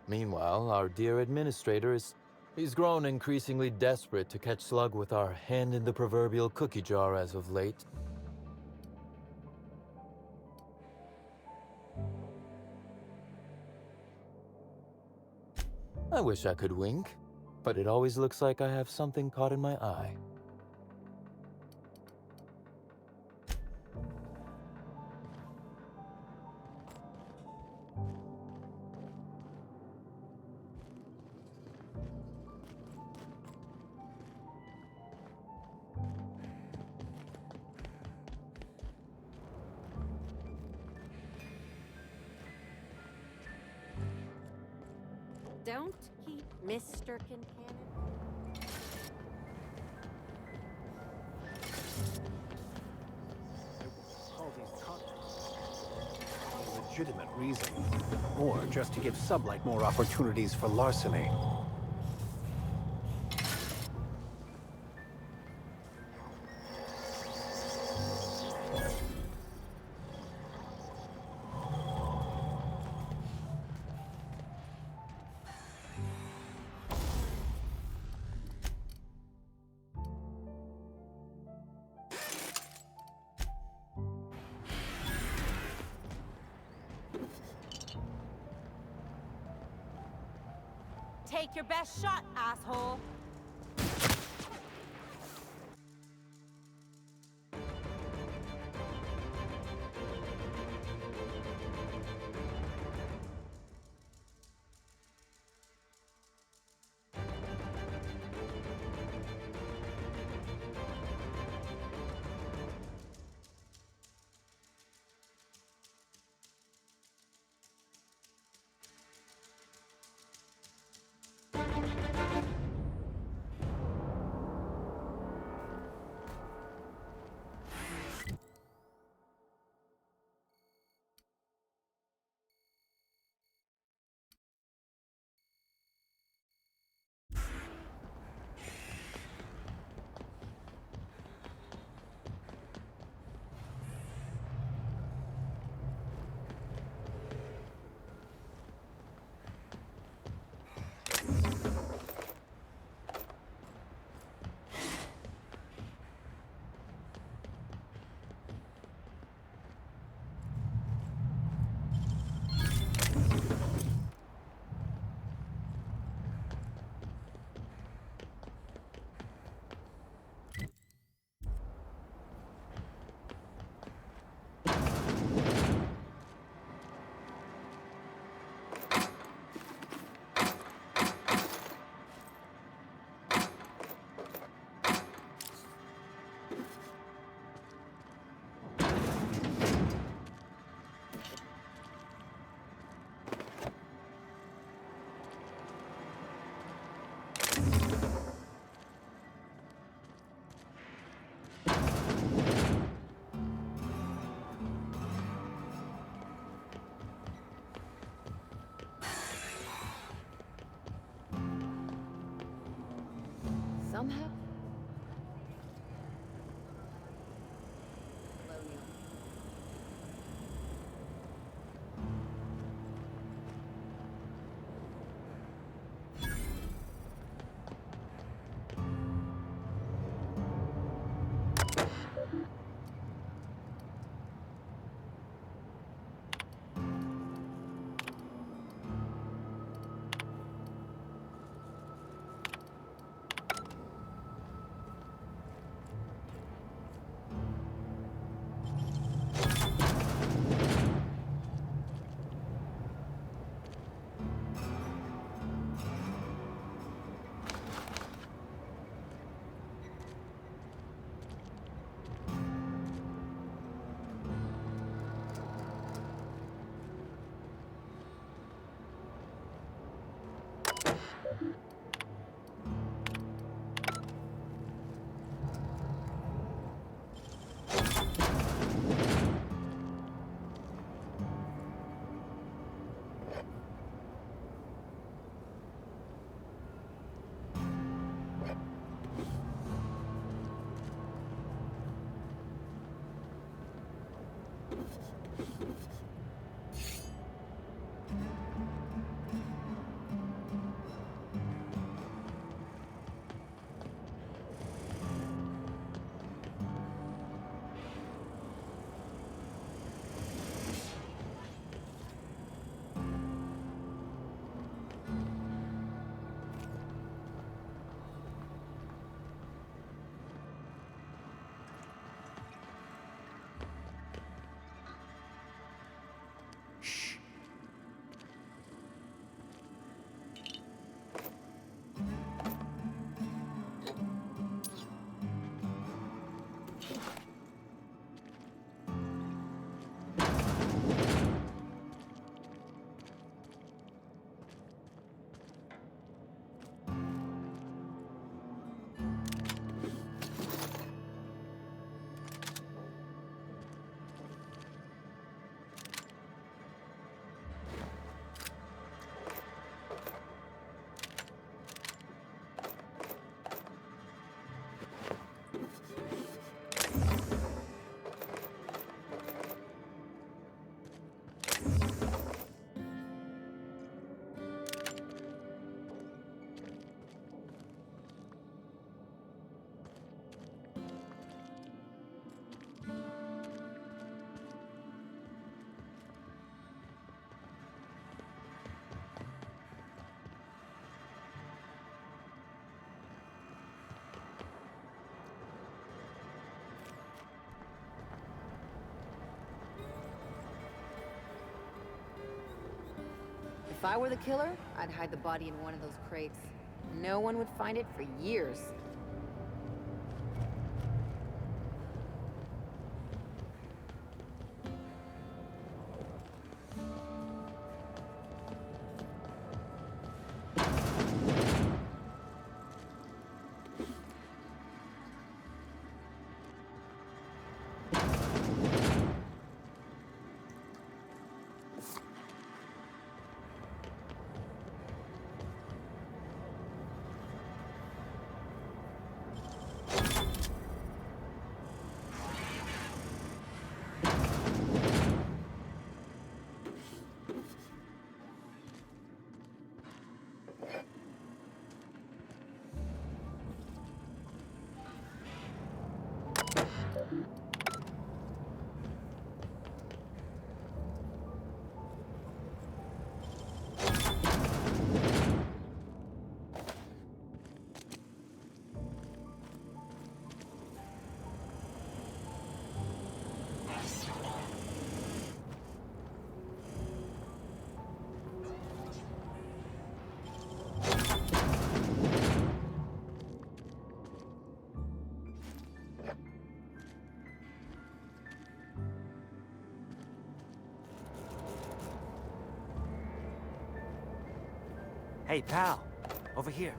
Meanwhile, our dear administrator is... He's grown increasingly desperate to catch Slug with our hand in the proverbial cookie jar as of late. I wish I could wink, but it always looks like I have something caught in my eye. Don't keep Mr. Kincannon. All these contacts. A legitimate reason. Or just to give Sublight more opportunities for larceny. take your best shot, asshole. Somehow. If I were the killer, I'd hide the body in one of those crates. No one would find it for years. Hey, pal. Over here.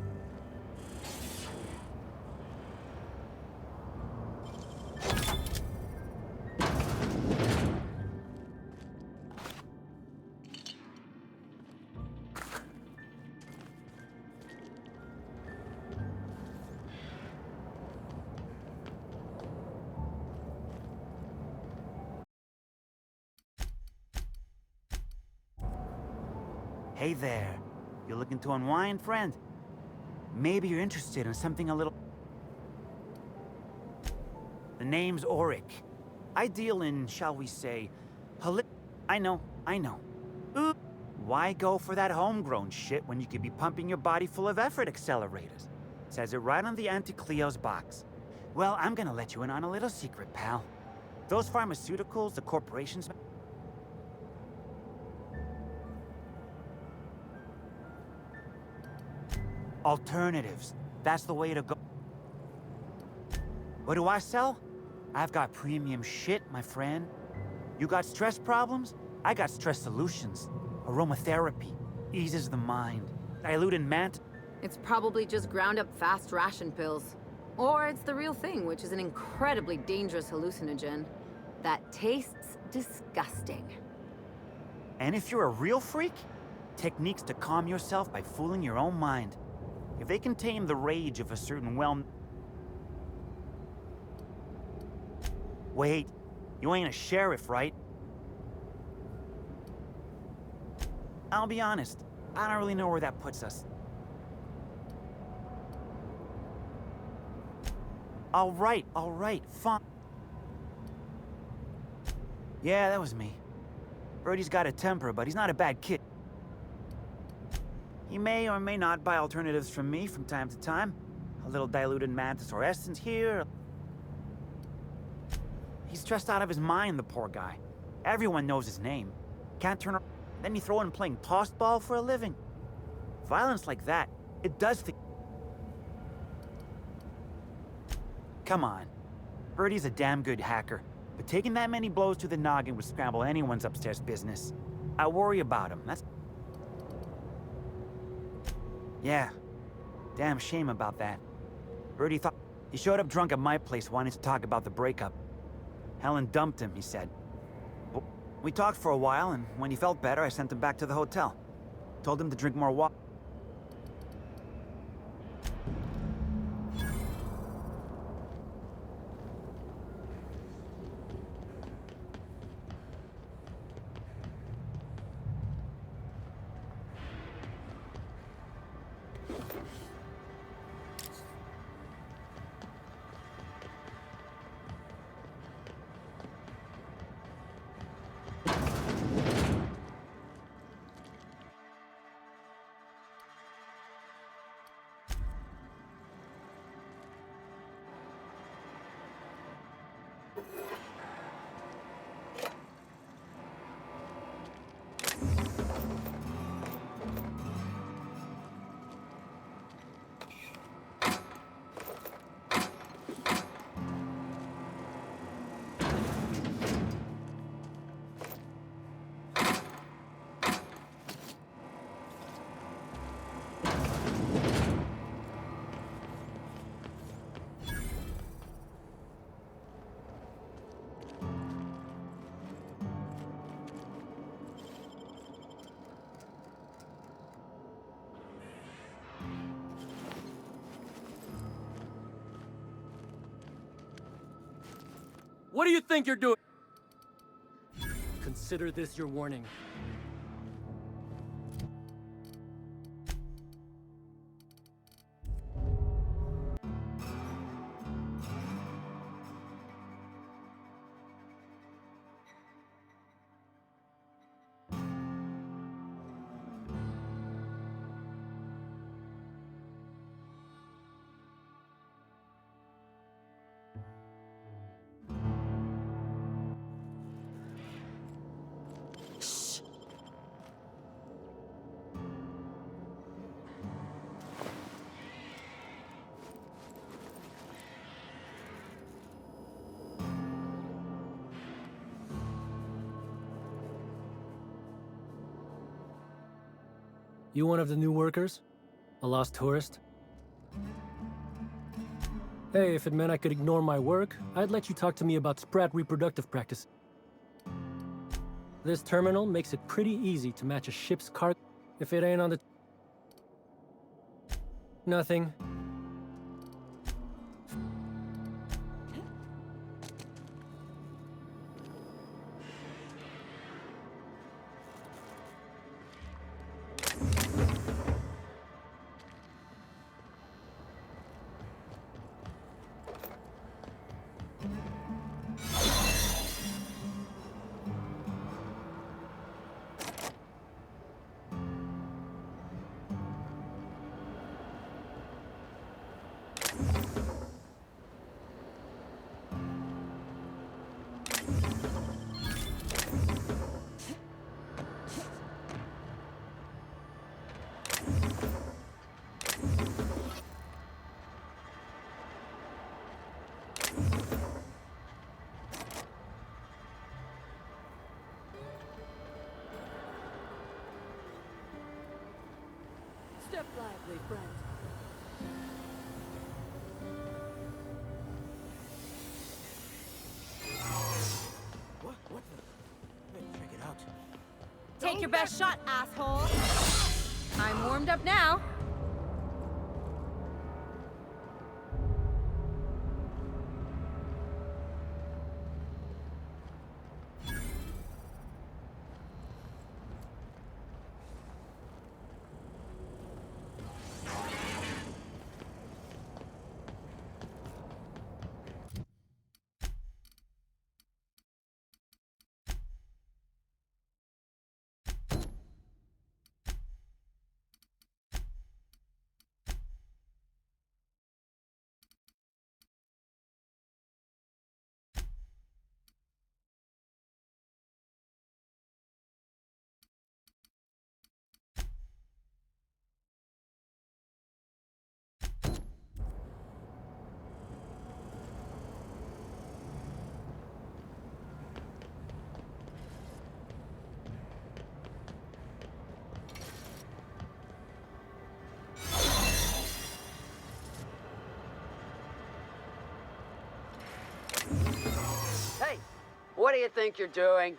Hey there. You looking to unwind, friend? Maybe you're interested in something a little... The name's Auric. I deal in, shall we say, I know. Why go for that homegrown shit when you could be pumping your body full of effort accelerators? Says it right on the Anti-Cleo's box. Well, I'm gonna let you in on a little secret, pal. Those pharmaceuticals the corporations... Alternatives. That's the way to go. What do I sell? I've got premium shit, my friend. You got stress problems? I got stress solutions. Aromatherapy. Eases the mind. Diluted It's probably just ground up fast ration pills. Or it's the real thing, which is an incredibly dangerous hallucinogen. That tastes disgusting. And if you're a real freak, techniques to calm yourself by fooling your own mind. If they can tame the rage of a certain Wait, you ain't a sheriff, right? I'll be honest, I don't really know where that puts us. All right, fine. Yeah, that was me. Birdie's got a temper, but he's not a bad kid. He may or may not buy alternatives from me from time to time. A little diluted mantis or essence here. He's stressed out of his mind, the poor guy. Everyone knows his name. Can't turn around. Then you throw in playing tossball for a living. Violence like that, it does things. Come on. Birdie's a damn good hacker, but taking that many blows to the noggin would scramble anyone's upstairs business. I worry about him, that's... Yeah. Damn shame about that. Birdie thought... He showed up drunk at my place wanting to talk about the breakup. Helen dumped him, he said. We talked for a while, and when he felt better, I sent him back to the hotel. Told him to drink more water. What do you think you're doing? Consider this your warning. You one of the new workers? A lost tourist? Hey, if it meant I could ignore my work, I'd let you talk to me about sprat reproductive practice. This terminal makes it pretty easy to match a ship's cargo if it ain't on the... Nothing. Step lively, friend. What the? Hey, check it out. Take your best shot, asshole. I'm warmed up now. Hey, what do you think you're doing?